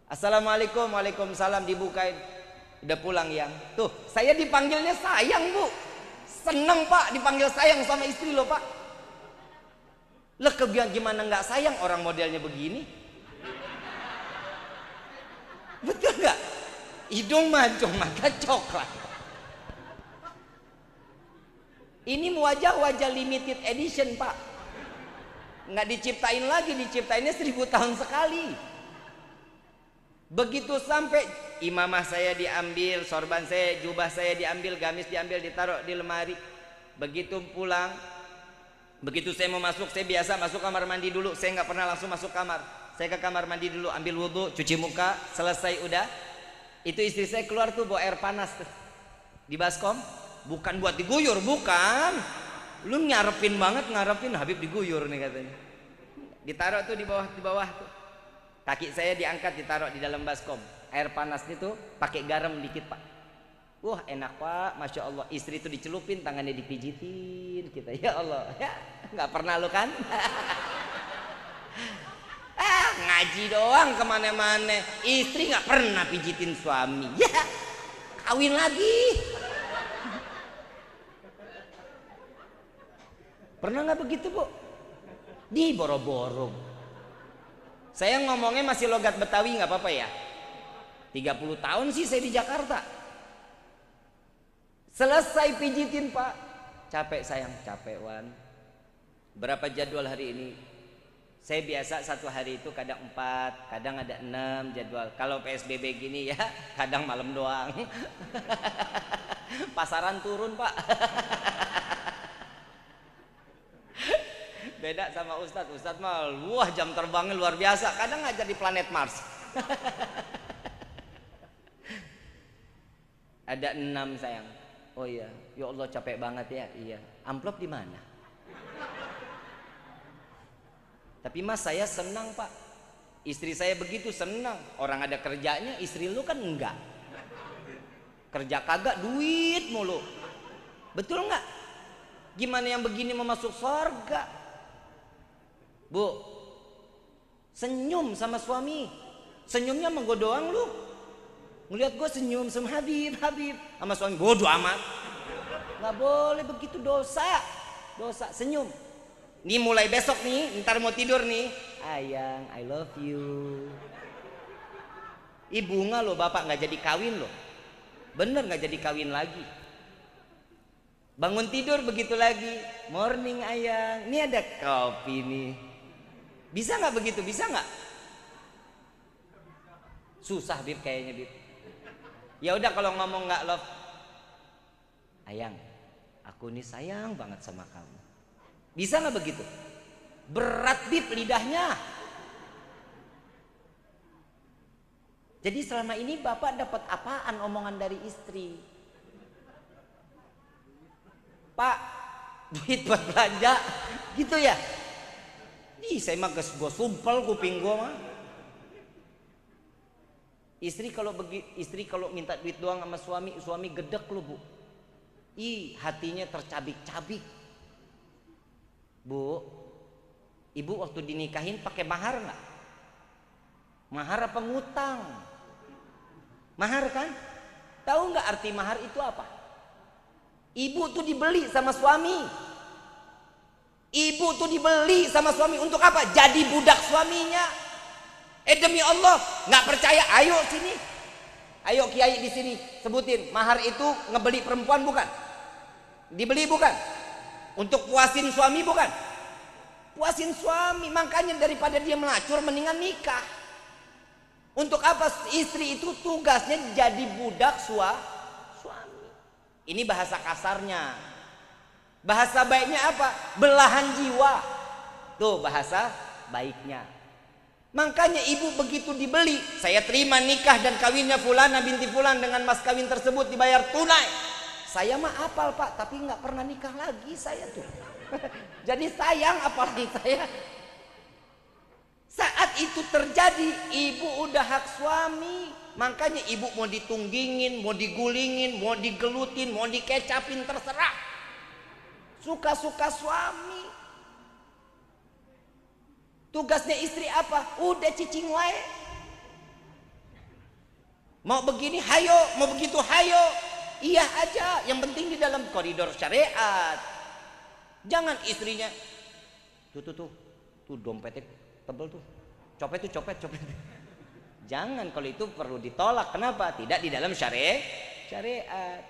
Assalamualaikum, waalaikumsalam, dibukain. Udah pulang yang. Tuh, saya dipanggilnya sayang bu. Seneng pak dipanggil sayang sama istri lo pak. Lah gimana nggak sayang orang modelnya begini? Betul nggak? Hidung mancung, mata coklat. Ini wajah-wajah limited edition pak. Nggak diciptain lagi, diciptainnya 1000 tahun sekali. Begitu sampai imamah saya diambil, sorban saya, jubah saya diambil, gamis diambil, ditaruh di lemari. Begitu pulang, begitu saya mau masuk, saya biasa masuk kamar mandi dulu. Saya nggak pernah langsung masuk kamar. Saya ke kamar mandi dulu, ambil wudhu, cuci muka, selesai udah. Itu istri saya keluar tuh bawa air panas tuh di baskom. Bukan buat diguyur, bukan. Lu ngarepin banget, ngarepin Habib diguyur nih katanya. Ditaruh tuh di bawah tuh. Kaki saya diangkat ditaruh di dalam baskom. Air panas itu pakai garam dikit pak. Wah enak pak, masya Allah. Istri itu dicelupin, tangannya dipijitin. Kita ya Allah, ya nggak pernah lo kan? Ngaji doang kemana-mana. Istri nggak pernah pijitin suami. Ya kawin lagi. Pernah nggak begitu bu? Di boro-boro. Saya ngomongnya masih logat Betawi nggak apa-apa ya. 30 tahun sih saya di Jakarta. Selesai pijitin pak. Capek sayang, capek Wan. Berapa jadwal hari ini? Saya biasa satu hari itu kadang 4, kadang ada 6 jadwal. Kalau PSBB gini ya kadang malam doang. Pasaran turun pak. Beda sama Ustadz. Ustadz mah wah jam terbangnya luar biasa. Kadang ngajar di planet Mars. Ada 6 sayang. Oh iya, ya Allah capek banget ya. Iya. Amplop di mana? Tapi mas saya senang pak. Istri saya begitu senang. Orang ada kerjanya, istri lu kan enggak. Kerja kagak, duit mulu. Betul nggak? Gimana yang begini mau masuk surga? Bu, senyum sama suami. Senyumnya menggo doang lu. Ngeliat gue senyum sama Habib, sama suami bodoh amat. Nggak boleh begitu, dosa. Dosa, senyum. Nih mulai besok nih, ntar mau tidur nih. Ayang, I love you. Ih bunga loh, bapak nggak jadi kawin loh. Bener nggak jadi kawin lagi. Bangun tidur begitu lagi. Morning ayang, ini ada kopi nih. Bisa nggak begitu? Bisa nggak? Susah Bib kayaknya Bib. Ya udah kalau ngomong nggak love, ayang, aku nih sayang banget sama kamu. Bisa nggak begitu? Berat Bib lidahnya. Jadi selama ini bapak dapat apaan omongan dari istri? Pak, duit buat belanja, gitu ya? Ih, saya mah gue sumpel kuping gue mah. Istri kalau minta duit doang sama suami gedek lu bu. Ih, hatinya tercabik-cabik. Bu, ibu waktu dinikahin pakai mahar nggak? Mahar apa ngutang? Mahar kan? Tahu nggak arti mahar itu apa? Ibu tuh dibeli sama suami. Ibu tuh dibeli sama suami untuk apa? Jadi budak suaminya. Demi Allah, nggak percaya? Ayo sini, ayo kiai di sini sebutin mahar itu ngebeli perempuan bukan? Dibeli bukan? Untuk puasin suami bukan? Puasin suami, makanya daripada dia melacur mendingan nikah. Untuk apa? Istri itu tugasnya jadi budak suami. Ini bahasa kasarnya. Bahasa baiknya apa? Belahan jiwa. Tuh bahasa baiknya. Makanya ibu begitu dibeli, saya terima nikah dan kawinnya fulana binti fulan dengan mas kawin tersebut dibayar tunai. Saya mah apal pak, tapi nggak pernah nikah lagi saya tuh. Jadi sayang apalan saya. Saat itu terjadi, ibu udah hak suami. Makanya ibu mau ditunggingin, mau digulingin, mau digelutin, mau dikecapin terserah. Suka-suka suami. Tugasnya istri apa? Udah cicing wae. Mau begini hayo, mau begitu hayo. Iya aja, yang penting di dalam koridor syariat. Jangan istrinya tuh dompetnya tebel tuh. Copet. Jangan, kalau itu perlu ditolak. Kenapa? Tidak di dalam syariat.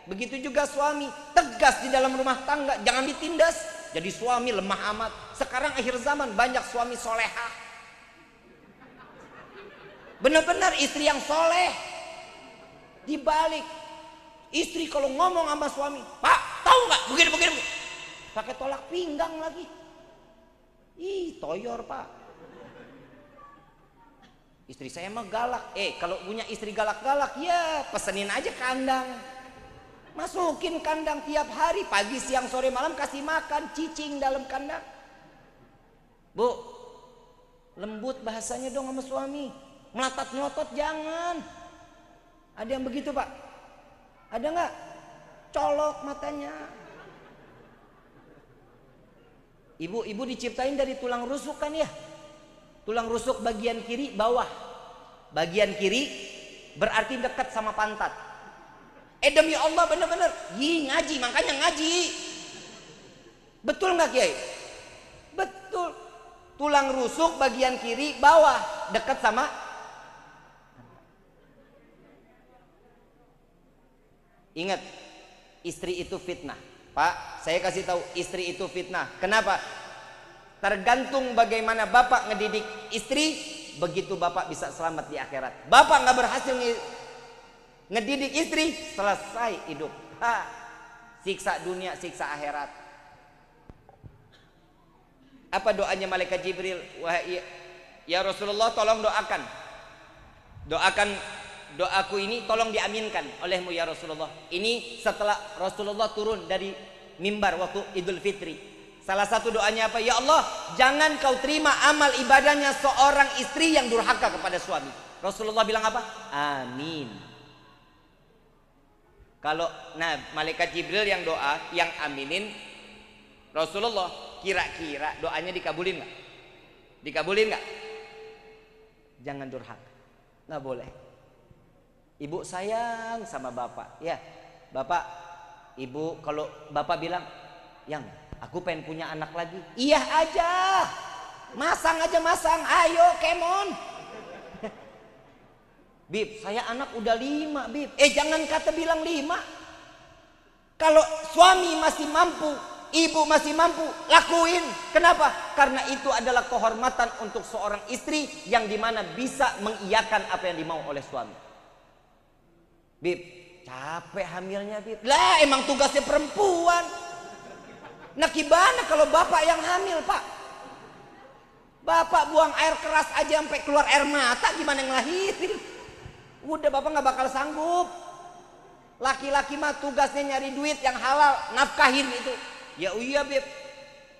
Begitu juga suami, tegas di dalam rumah tangga, jangan ditindas. Jadi suami lemah amat. Sekarang akhir zaman banyak suami solehah. Benar-benar istri yang soleh. Dibalik, istri kalau ngomong sama suami, Pak, tahu nggak begini, pakai tolak pinggang lagi. Ih, toyor Pak. Istri saya mah galak. Kalau punya istri galak-galak, ya pesenin aja kandang. Masukin kandang tiap hari, pagi, siang, sore, malam, kasih makan cicing dalam kandang. Bu, lembut bahasanya dong sama suami. Melotot-melotot jangan. Ada yang begitu Pak? Ada nggak? Colok matanya. Ibu diciptain dari tulang rusuk kan ya? Tulang rusuk bagian kiri bawah. Bagian kiri berarti dekat sama pantat. Demi Allah bener-bener. Ngaji, makanya ngaji. Betul nggak Kiai? Betul. Tulang rusuk bagian kiri bawah dekat sama. Ingat, istri itu fitnah. Pak, saya kasih tahu, istri itu fitnah. Kenapa? Tergantung bagaimana bapak ngedidik istri, begitu bapak bisa selamat di akhirat. Bapak nggak berhasil ngedidik istri, selesai hidup. Siksa dunia, siksa akhirat. Apa doanya malaikat Jibril? Wahai ya Rasulullah, tolong doakan. Doaku ini tolong diaminkan olehmu ya Rasulullah. Ini setelah Rasulullah turun dari mimbar waktu Idul Fitri. Salah satu doanya apa? Ya Allah, jangan kau terima amal ibadahnya seorang istri yang durhaka kepada suami. Rasulullah bilang apa? Amin. Kalau malaikat Jibril yang doa, yang aminin, Rasulullah, kira-kira doanya dikabulin nggak? Dikabulin nggak? Jangan durhaka, nggak boleh. Ibu sayang sama bapak, ya bapak, ibu kalau bapak bilang, yang aku pengen punya anak lagi, iya aja, masang, ayo kemon. Bib, saya anak udah 5 Bib. Jangan kata bilang 5. Kalau suami masih mampu, ibu masih mampu, lakuin. Kenapa? Karena itu adalah kehormatan untuk seorang istri yang dimana bisa mengiyakan apa yang dimau oleh suami. Bib, capek hamilnya Bib. Lah emang tugasnya perempuan. Nah gimana kalau bapak yang hamil Pak? Bapak buang air keras aja sampai keluar air mata, gimana ngelahirin? Udah bapak gak bakal sanggup. Laki-laki mah tugasnya nyari duit yang halal, nafkahin itu. Ya iya Beb,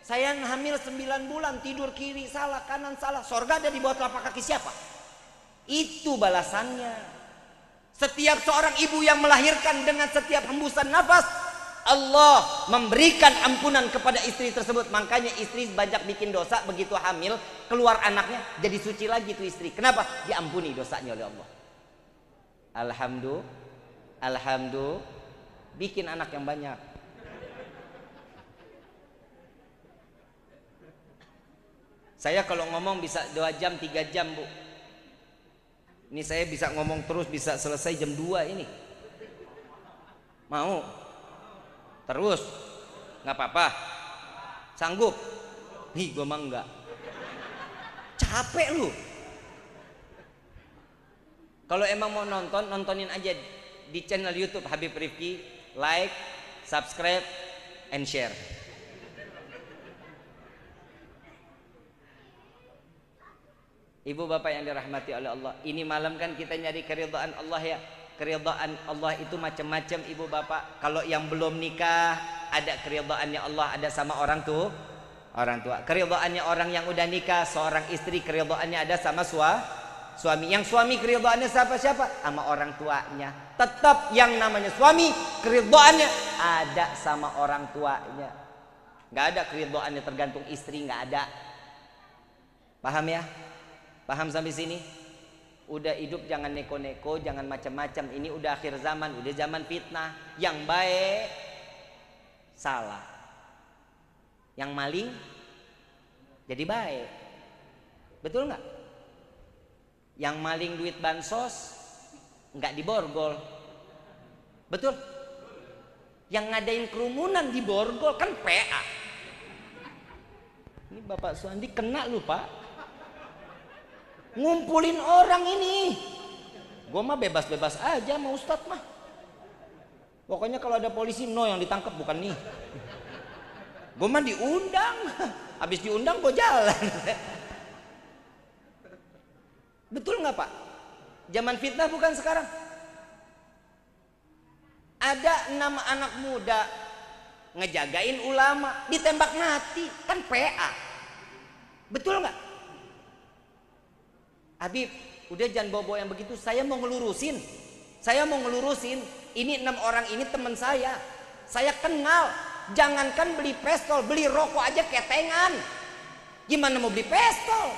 saya hamil 9 bulan, tidur kiri salah, kanan salah. Sorga ada di bawah telapak kaki siapa? Itu balasannya. Setiap seorang ibu yang melahirkan dengan setiap hembusan nafas, Allah memberikan ampunan kepada istri tersebut. Makanya istri banyak bikin dosa, begitu hamil keluar anaknya jadi suci lagi tuh istri. Kenapa? Diampuni dosanya oleh Allah. Alhamdulillah, bikin anak yang banyak. Saya kalau ngomong bisa 2 jam 3 jam Bu. Ini saya bisa ngomong terus, bisa selesai jam 2 ini. Mau? Terus? Nggak apa-apa? Sanggup? Nih gue mah enggak. Capek lu. Kalau emang mau nonton, nontonin aja di channel YouTube Habib Rifki. Like, subscribe, and share. Ibu bapak yang dirahmati oleh Allah, ini malam kan kita nyari keridhaan Allah ya. Keridhaan Allah itu macam-macam ibu bapak. Kalau yang belum nikah, ada keridhaannya Allah, ada sama orang tua. Keridhaannya orang yang udah nikah, seorang istri keridhaannya ada sama suami. Yang suami keridhaannya siapa? Sama orang tuanya. Tetap yang namanya suami keridhaannya ada sama orang tuanya. Nggak ada keridhaannya tergantung istri, nggak ada. Paham ya? Paham sampai sini? Udah hidup jangan neko-neko, jangan macam-macam. Ini udah akhir zaman, udah zaman fitnah. Yang baik salah, yang maling jadi baik. Betul nggak? Yang maling duit bansos nggak diborgol. Betul? Yang ngadain kerumunan diborgol kan PA. Ini Bapak Suandi kena lu Pak. ngumpulin orang ini. Gue mah bebas-bebas aja sama Ustadz mah. Pokoknya kalau ada polisi no yang ditangkap, bukan nih. Gue mah diundang, habis diundang gue jalan. Betul nggak Pak? Zaman fitnah bukan sekarang. Ada 6 anak muda ngejagain ulama, ditembak mati, kan PA. Betul nggak? Habib, udah jangan bawa-bawa yang begitu. Saya mau ngelurusin. Ini 6 orang ini teman saya. Saya kenal. Jangankan beli pistol, beli rokok aja ketengan. Gimana mau beli pistol?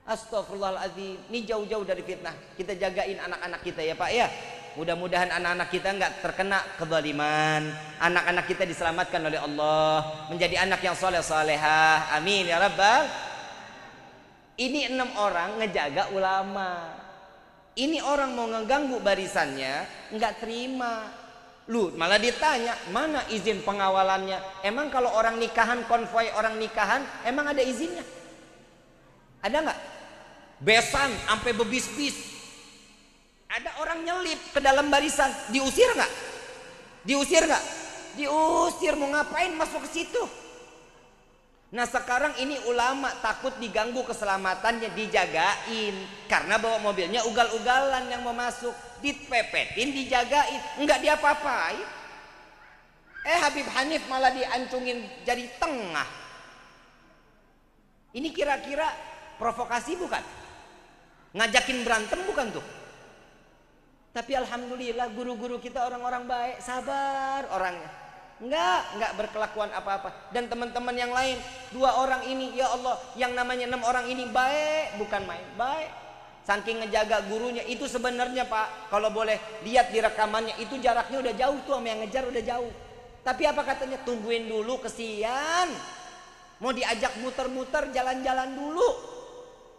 Astagfirullahaladzim. Ini jauh-jauh dari fitnah. Kita jagain anak-anak kita ya Pak ya. Mudah-mudahan anak-anak kita nggak terkena kezaliman. Anak-anak kita diselamatkan oleh Allah, menjadi anak yang soleh-solehah. Amin ya Rabbal. Ini 6 orang ngejaga ulama. Ini orang mau ngeganggu barisannya, nggak terima. Lu malah ditanya, mana izin pengawalannya? Emang kalau orang nikahan, konvoi orang nikahan, emang ada izinnya? Ada nggak? Besan sampai bebis-bis. Ada orang nyelip ke dalam barisan, diusir nggak? Diusir nggak? Diusir, mau ngapain masuk ke situ? Nah sekarang ini ulama takut diganggu keselamatannya, dijagain. Karena bawa mobilnya ugal-ugalan yang mau masuk, dipepetin, dijagain, enggak diapa-apain. Habib Hanif malah diancungin jari tengah. Ini kira-kira provokasi bukan? Ngajakin berantem bukan tuh? Tapi alhamdulillah guru-guru kita orang-orang baik, sabar orangnya. Enggak berkelakuan apa-apa. Dan teman-teman yang lain, 2 orang ini, ya Allah, yang namanya 6 orang ini baik, bukan main, baik. Saking ngejaga gurunya, itu sebenarnya Pak, kalau boleh lihat di rekamannya, itu jaraknya udah jauh tuh sama yang ngejar, udah jauh. Tapi apa katanya? Tungguin dulu, kesian. Mau diajak muter-muter, jalan-jalan dulu.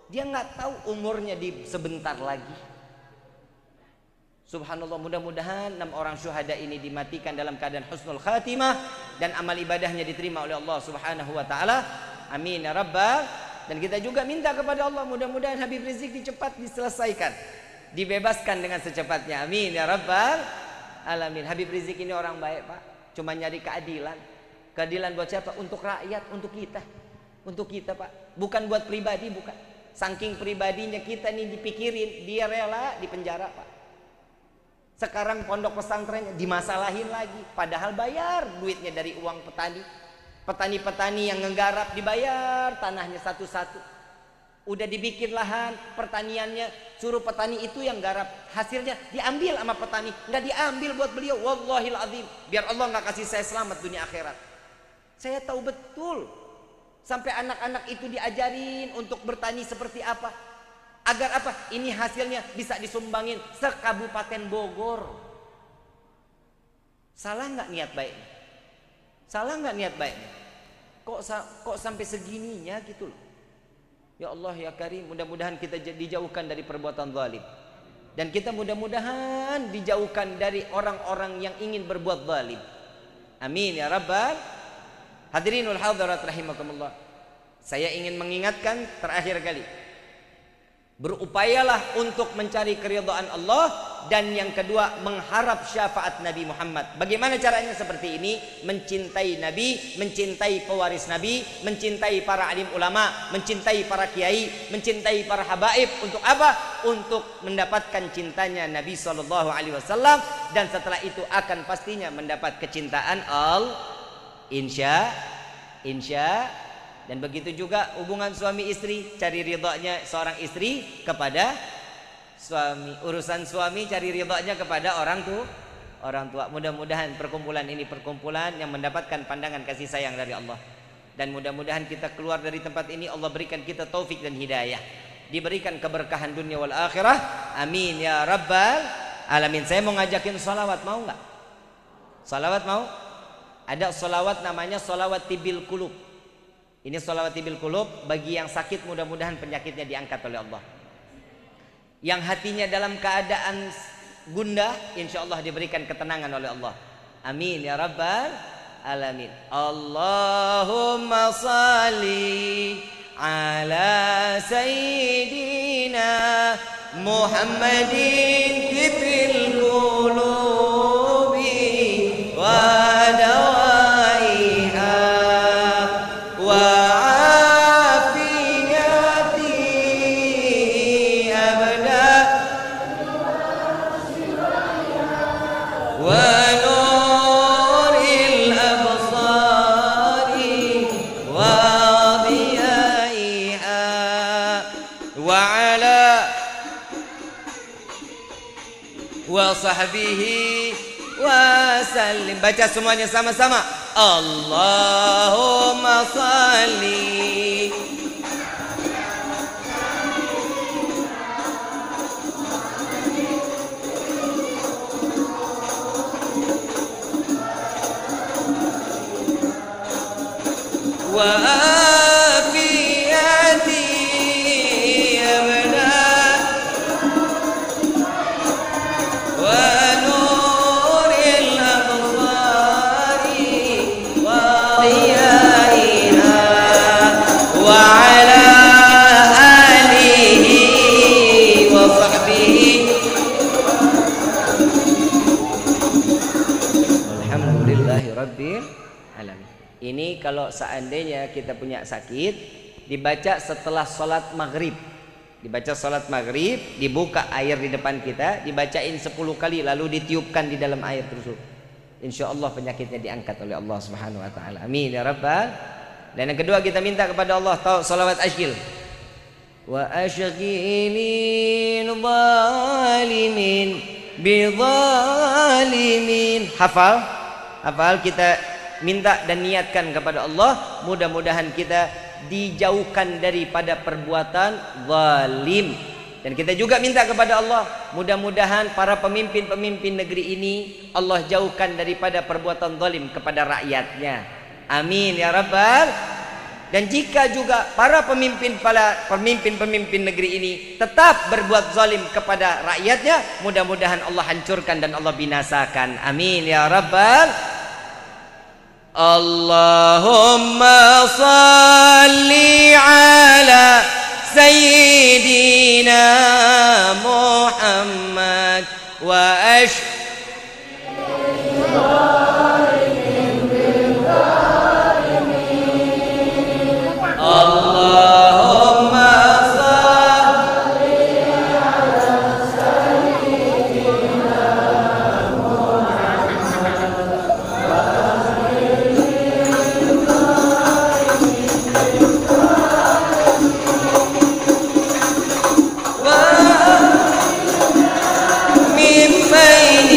Dia nggak tahu umurnya di sebentar lagi. Subhanallah, mudah-mudahan 6 orang syuhada ini dimatikan dalam keadaan husnul khatimah dan amal ibadahnya diterima oleh Allah Subhanahu wa taala. Amin ya rabbal. Dan kita juga minta kepada Allah, mudah-mudahan Habib Rizik cepat diselesaikan, dibebaskan dengan secepatnya. Amin ya rabbal alamin. Habib Rizik ini orang baik Pak, cuma nyari keadilan. Keadilan buat siapa? Untuk rakyat, untuk kita. Untuk kita Pak, bukan buat pribadi, bukan. Saking pribadinya kita nih dipikirin, dia rela di penjara Pak. Sekarang pondok pesantrennya dimasalahin lagi, padahal bayar duitnya dari uang petani. Petani-petani yang ngegarap dibayar tanahnya satu-satu. Udah dibikin lahan pertaniannya, suruh petani itu yang garap, hasilnya diambil sama petani, nggak diambil buat beliau. Wallahil azim, biar Allah nggak kasih saya selamat dunia akhirat. Saya tahu betul, sampai anak-anak itu diajarin untuk bertani seperti apa. Agar apa? Ini hasilnya bisa disumbangin se-Kabupaten Bogor. Salah nggak niat baiknya? Salah nggak niat baiknya? Kok sampai segininya gitu loh? Ya Allah ya Karim, mudah-mudahan kita dijauhkan dari perbuatan zalim. Dan kita mudah-mudahan dijauhkan dari orang-orang yang ingin berbuat zalim. Amin ya Rabbal. Hadirinul hadirat rahimakumullah. Saya ingin mengingatkan terakhir kali, berupayalah untuk mencari keridhaan Allah, dan yang kedua mengharap syafaat Nabi Muhammad. Bagaimana caranya? Seperti ini: mencintai Nabi, mencintai pewaris Nabi, mencintai para alim ulama, mencintai para kiai, mencintai para habaib. Untuk apa? Untuk mendapatkan cintanya Nabi SAW, dan setelah itu akan pastinya mendapat kecintaan Allah. Insya. Dan begitu juga hubungan suami istri, cari ridhonya seorang istri kepada suami, urusan suami cari ridhonya kepada orang tua. Mudah-mudahan perkumpulan ini perkumpulan yang mendapatkan pandangan kasih sayang dari Allah. Dan mudah-mudahan kita keluar dari tempat ini, Allah berikan kita taufik dan hidayah, diberikan keberkahan dunia wal akhirah. Amin ya rabbal alamin. Saya mau ngajakin salawat, mau nggak? Salawat mau? Ada salawat namanya salawat tibil kulub. Ini sholawat tibil qulub bagi yang sakit, mudah-mudahan penyakitnya diangkat oleh Allah. Yang hatinya dalam keadaan gundah, insya Allah diberikan ketenangan oleh Allah. Amin ya rabbal alamin. Allahumma salli ala sayyidina Muhammadin tibil qulubi wa dawaiha wa afiyati abada wa nuril absari wa diyaiha wa ala wa sahbihi wa sallim. Baca semuanya sama-sama. Allahumma salli wa afiyati abada wa nuril absari wa diyaiha wa ala alihi wa sahbihi. Alhamdulillahi rabbil alamin. Ini kalau seandainya kita punya sakit, dibaca setelah sholat maghrib. Dibaca sholat maghrib, dibuka air di depan kita, dibacain 10 kali, lalu ditiupkan di dalam air tersebut. Insya Allah penyakitnya diangkat oleh Allah Subhanahu Wa Taala. Amin ya Rabbal. Dan yang kedua kita minta kepada Allah salawat asyil. Wa asyghilil zalimin bi zalimin. Hafal? Hafal, kita minta dan niatkan kepada Allah, mudah-mudahan kita dijauhkan daripada perbuatan zalim. Dan kita juga minta kepada Allah, mudah-mudahan para pemimpin-pemimpin negeri ini Allah jauhkan daripada perbuatan zalim kepada rakyatnya. Amin ya Rabbal. Dan jika juga para pemimpin negeri ini tetap berbuat zalim kepada rakyatnya, mudah-mudahan Allah hancurkan dan Allah binasakan. Amin ya Rabbal. Allahumma salli ala sayyidina Muhammad wa Allahumma salli ala sayyidina Muhammad min baini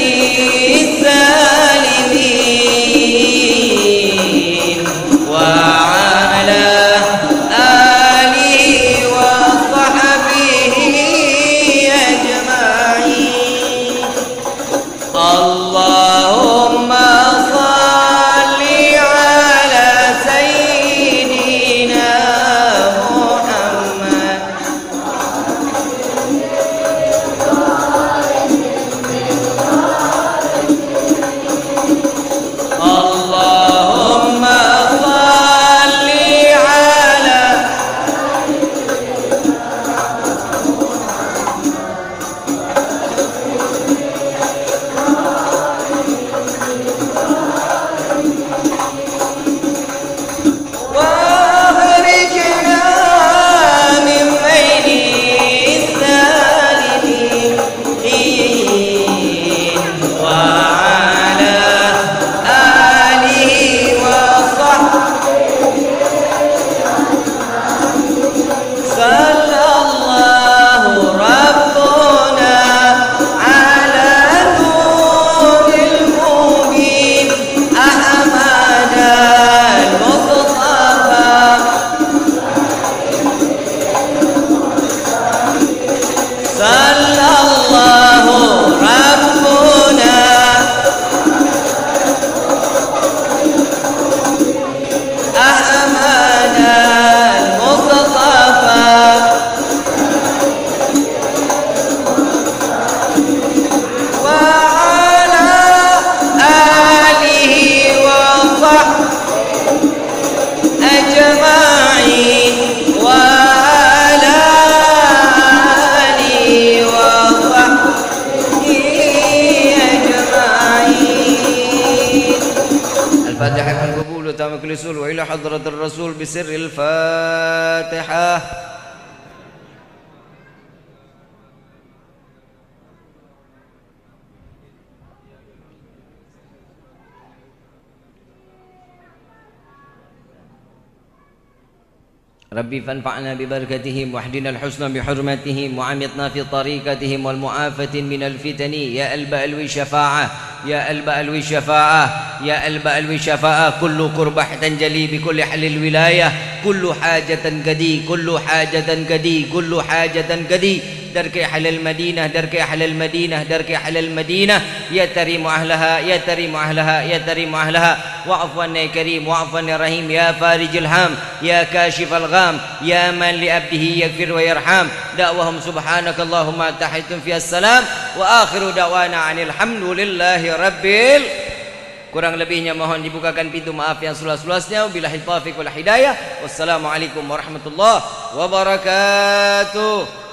فاتحة القبول وتام كل سول وإلى حضرة الرسول بسر الفاتحة. ربي فانفعنا ببركتهم واهدنا الحسنى بحرمتهم وعمتنا في طريقتهم والمعافاة من الفتن يا البألو الشفاعة يا البألو الشفاعة يا البألو الشفاعة. كل كربة تنجلي بكل حل الولاية كل حاجة قدي كل حاجة قدي كل حاجة قدي. درك أهل المدينة درك أهل المدينة درك أهل المدينة يا تريم أهلها يا تريم أهلها يا تريم أهلها. واعف عنا يا كريم واعف عنا يا رحيم يا فارج الهام يا كاشف الغام يا من لأبده يغفر ويرحم. دعوهم سبحانك اللهم تحيتم في السلام وآخر دعوانا عن الحمد لله rabbil. Kurang lebihnya mohon dibukakan pintu maaf yang seluas-luasnya. Wabillahi taufiq wal hidayah. Wassalamualaikum warahmatullahi wabarakatuh.